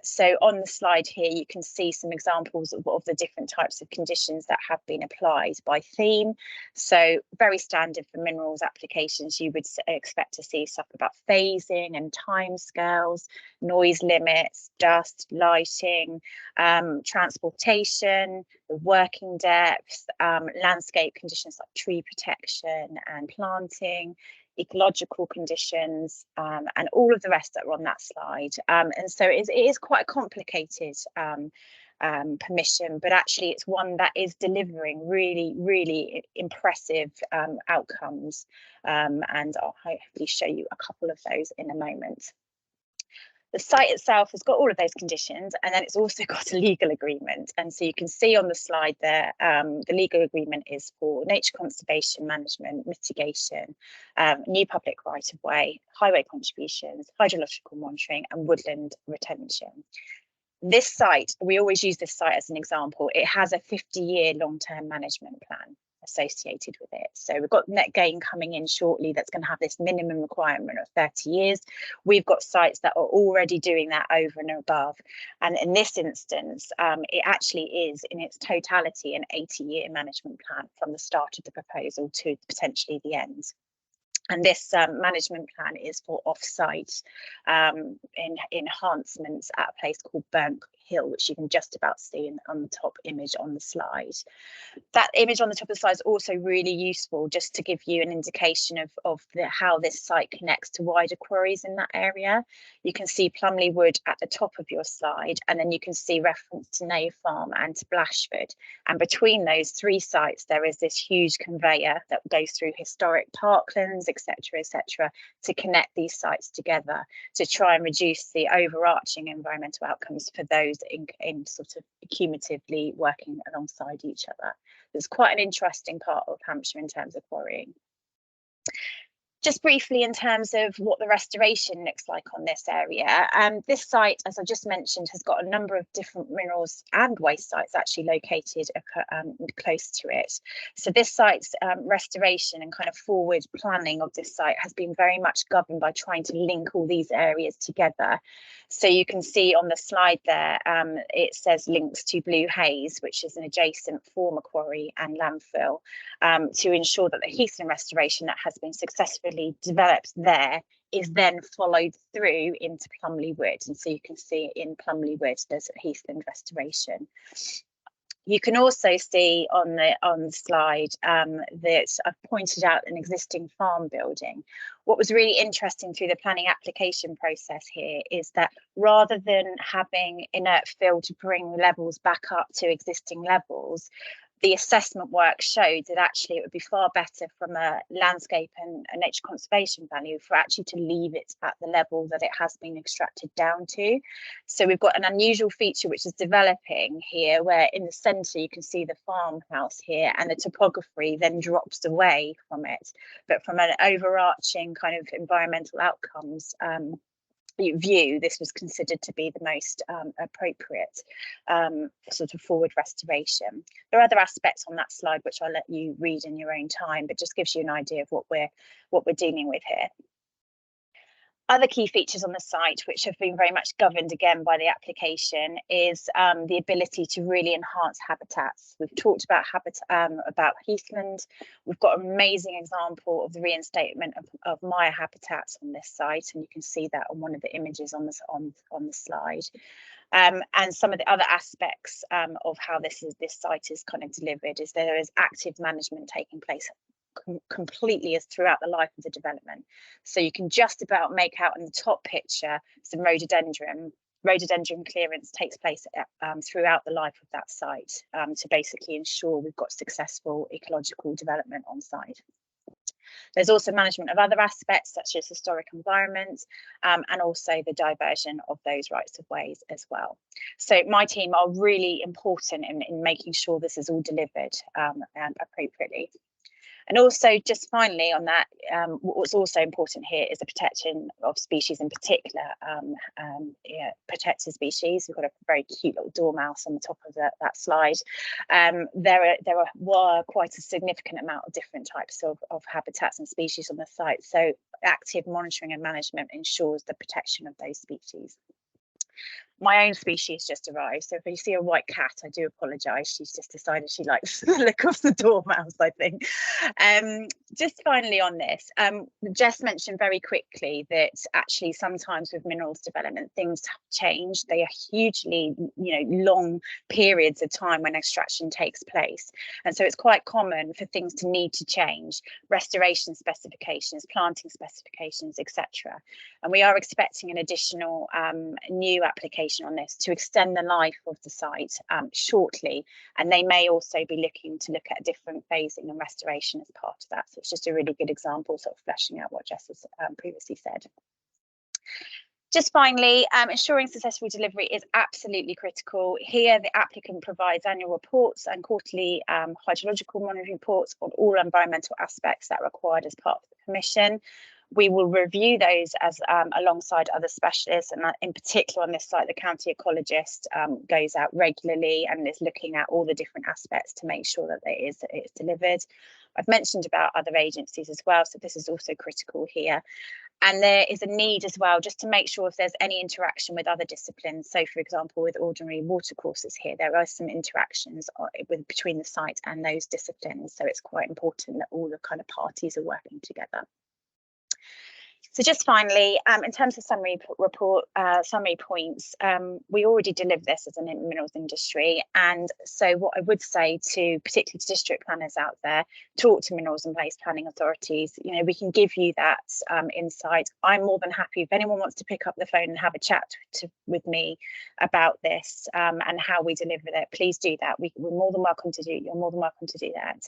So on the slide here you can see some examples of the different types of conditions that have been applied by theme. So very standard for minerals applications, you would expect to see stuff about phasing and timescales, noise limits, dust, lighting, transportation, the working depth, landscape conditions like tree protection and planting, ecological conditions, and all of the rest that are on that slide. And so it is quite a complicated permission, but actually it's one that is delivering really impressive outcomes, and I'll hopefully show you a couple of those in a moment. The site itself has got all of those conditions, and then it's also got a legal agreement. And so you can see on the slide there, the legal agreement is for nature conservation management, mitigation, new public right of way, highway contributions, hydrological monitoring, and woodland retention. This site, we always use this site as an example. It has a 50-year long-term management plan associated with it. So we've got Net Gain coming in shortly that's going to have this minimum requirement of 30 years. We've got sites that are already doing that over and above. And in this instance, it actually is in its totality an 80-year management plan from the start of the proposal to potentially the end. And this management plan is for off-site enhancements at a place called Burnt Hill, which you can just about see on the top image on the slide. That image on the top of the slide is also really useful just to give you an indication of how this site connects to wider quarries in that area. You can see Plumley Wood at the top of your slide, and then you can see reference to Nave Farm and to Blashford. And between those 3 sites, there is this huge conveyor that goes through historic parklands, etc., to connect these sites together to try and reduce the overarching environmental outcomes for those in sort of cumulatively working alongside each other. It's quite an interesting part of Hampshire in terms of quarrying. Just briefly in terms of what the restoration looks like on this area, this site, as I just mentioned, has got a number of different minerals and waste sites actually located close to it. So this site's restoration and kind of forward planning of this site has been very much governed by trying to link all these areas together. So you can see on the slide there, it says links to Blue Haze, which is an adjacent former quarry and landfill, to ensure that the heathland restoration that has been successfully developed there is then followed through into Plumley Wood. And so you can see in Plumley Wood there's a heathland restoration. You can also see on the slide that I've pointed out an existing farm building. What was really interesting through the planning application process here is that rather than having inert fill to bring levels back up to existing levels, the assessment work showed that actually it would be far better from a landscape and a nature conservation value for actually to leave it at the level that it has been extracted down to. So we've got an unusual feature which is developing here, where in the centre you can see the farmhouse here, and the topography then drops away from it. But from an overarching kind of environmental outcomes view, this was considered to be the most appropriate sort of forward restoration. There are other aspects on that slide which I'll let you read in your own time, but just gives you an idea of what we're dealing with here. Other key features on the site, which have been very much governed again by the application, is the ability to really enhance habitats. We've talked about about heathland. We've got an amazing example of the reinstatement of Maya habitats on this site, and you can see that on one of the images on this on the slide. And some of the other aspects of how this site is kind of delivered is there is active management taking place completely as throughout the life of the development. So you can just about make out in the top picture some rhododendron. Rhododendron clearance takes place throughout the life of that site to basically ensure we've got successful ecological development on site. There's also management of other aspects such as historic environment and also the diversion of those rights of ways as well. So my team are really important in making sure this is all delivered appropriately. And also, just finally on that, what's also important here is the protection of species, in particular, protected species. We've got a very cute little dormouse on the top of that slide. There were quite a significant amount of different types of habitats and species on the site. So active monitoring and management ensures the protection of those species. My own species just arrived, so if you see a white cat, I do apologise. She's just decided she likes the look of the dormouse, I think. Just finally on this, Jess mentioned very quickly that actually sometimes with minerals development, things change. They are hugely, long periods of time when extraction takes place. And so it's quite common for things to need to change, restoration specifications, planting specifications, etc. And we are expecting an additional new application on this to extend the life of the site shortly, and they may also be looking to look at different phasing and restoration as part of that. So it's just a really good example, sort of fleshing out what Jess has previously said. Just finally, ensuring successful delivery is absolutely critical. Here, the applicant provides annual reports and quarterly hydrological monitoring reports on all environmental aspects that are required as part of the permission. We will review those as alongside other specialists, and in particular on this site, the county ecologist goes out regularly and is looking at all the different aspects to make sure that it is delivered. I've mentioned about other agencies as well, so this is also critical here. And there is a need as well just to make sure if there's any interaction with other disciplines. So, for example, with ordinary watercourses here, there are some interactions between the site and those disciplines. So it's quite important that all the kind of parties are working together. So just finally, in terms of summary points, we already deliver this as a minerals industry. And so what I would say to particularly to district planners out there, talk to minerals and waste planning authorities. We can give you that insight. I'm more than happy if anyone wants to pick up the phone and have a chat with me about this and how we deliver it. Please do that. We're more than welcome to do. You're more than welcome to do that.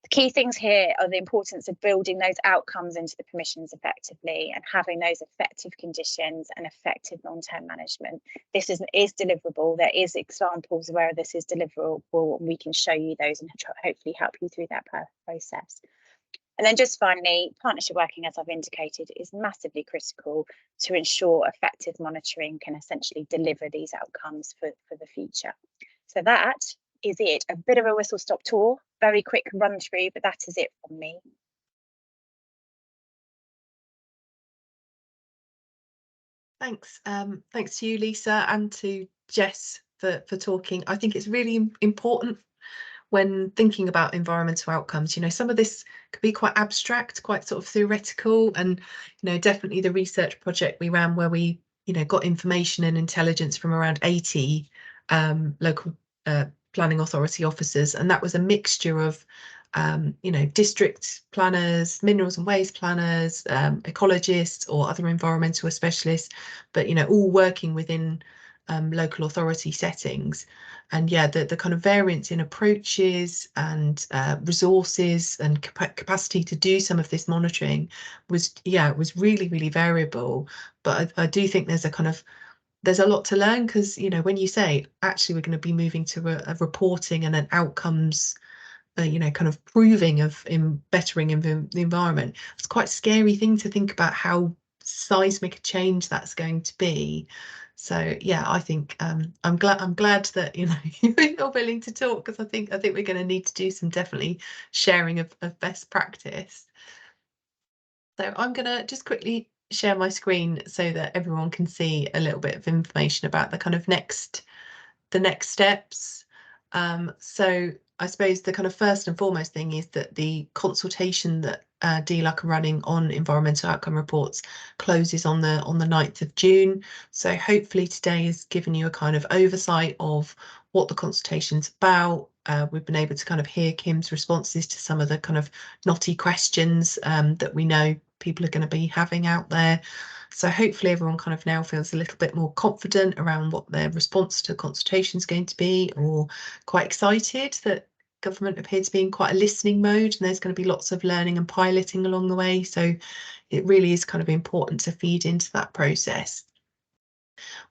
The key things here are the importance of building those outcomes into the permissions effectively and having those effective conditions and effective long-term management. This is deliverable. There is examples where this is deliverable, and we can show you those and hopefully help you through that process. And then just finally, partnership working, as I've indicated, is massively critical to ensure effective monitoring can essentially deliver these outcomes for the future. So that is it. A bit of a whistle-stop tour, very quick run through, but that is it from me. Thanks. Thanks to you, Lisa, and to Jess for talking. I think it's really important when thinking about environmental outcomes. Some of this could be quite abstract, quite sort of theoretical, and definitely the research project we ran where we got information and intelligence from around 80 local planning authority officers, and that was a mixture of district planners, minerals and waste planners, ecologists or other environmental specialists, but all working within local authority settings. And yeah, the kind of variance in approaches and resources and capacity to do some of this monitoring was really, really variable. But I do think there's a lot to learn, because when you say actually we're going to be moving to a reporting and an outcomes kind of proving of bettering the environment, it's quite a scary thing to think about how seismic a change that's going to be. So yeah, I think I'm glad that you're willing to talk, because I think we're going to need to do some definitely sharing of best practice. So I'm going to just quickly share my screen so that everyone can see a little bit of information about the kind of next steps. So I suppose the kind of first and foremost thing is that the consultation that DLUC are running on environmental outcome reports closes on the 9th of June. So hopefully today has given you a kind of oversight of what the consultation's about. We've been able to kind of hear Kim's responses to some of the kind of knotty questions that we know people are going to be having out there. So hopefully everyone kind of now feels a little bit more confident around what their response to consultation is going to be, or quite excited that government appears to be in quite a listening mode and there's going to be lots of learning and piloting along the way. So it really is kind of important to feed into that process.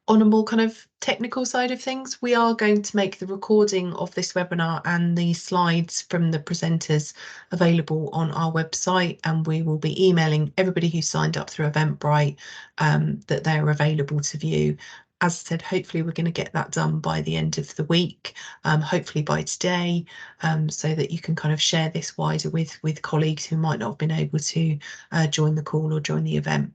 On a more kind of technical side of things, we are going to make the recording of this webinar and the slides from the presenters available on our website, and we will be emailing everybody who signed up through Eventbrite that they're available to view. As I said, hopefully we're going to get that done by the end of the week, hopefully by today, so that you can kind of share this wider with colleagues who might not have been able to join the call or join the event.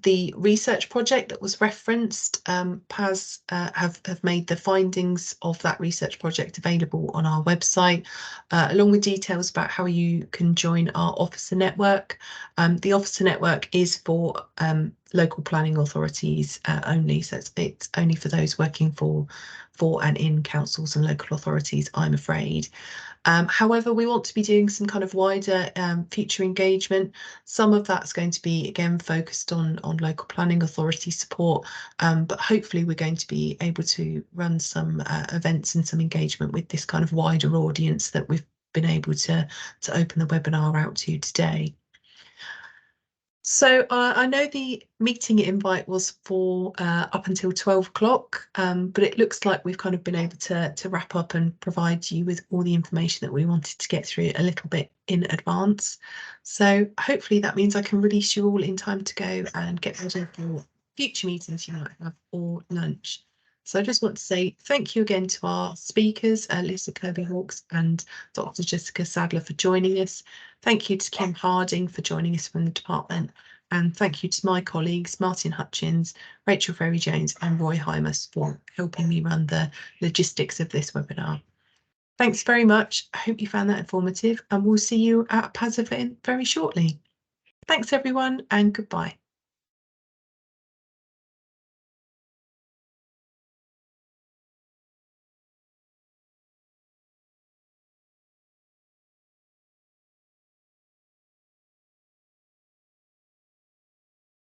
The research project that was referenced, PAS have made the findings of that research project available on our website, along with details about how you can join our officer network. The officer network is for local planning authorities only, so it's only for those working for and in councils and local authorities, I'm afraid. However, we want to be doing some kind of wider future engagement. Some of that's going to be, again, focused on local planning authority support, but hopefully we're going to be able to run some events and some engagement with this kind of wider audience that we've been able to open the webinar out to today. So I know the meeting invite was for up until 12 o'clock, but it looks like we've kind of been able to wrap up and provide you with all the information that we wanted to get through a little bit in advance. So hopefully that means I can release you all in time to go and get ready for future meetings you might have or lunch. So I just want to say thank you again to our speakers, Lisa Kirby-Hawkes and Dr. Jessica Sadler, for joining us. Thank you to Kim Harding for joining us from the department. And thank you to my colleagues, Martin Hutchins, Rachel Ferry-Jones and Roy Hymas, for helping me run the logistics of this webinar. Thanks very much. I hope you found that informative, and we'll see you at PAS event very shortly. Thanks everyone, and goodbye.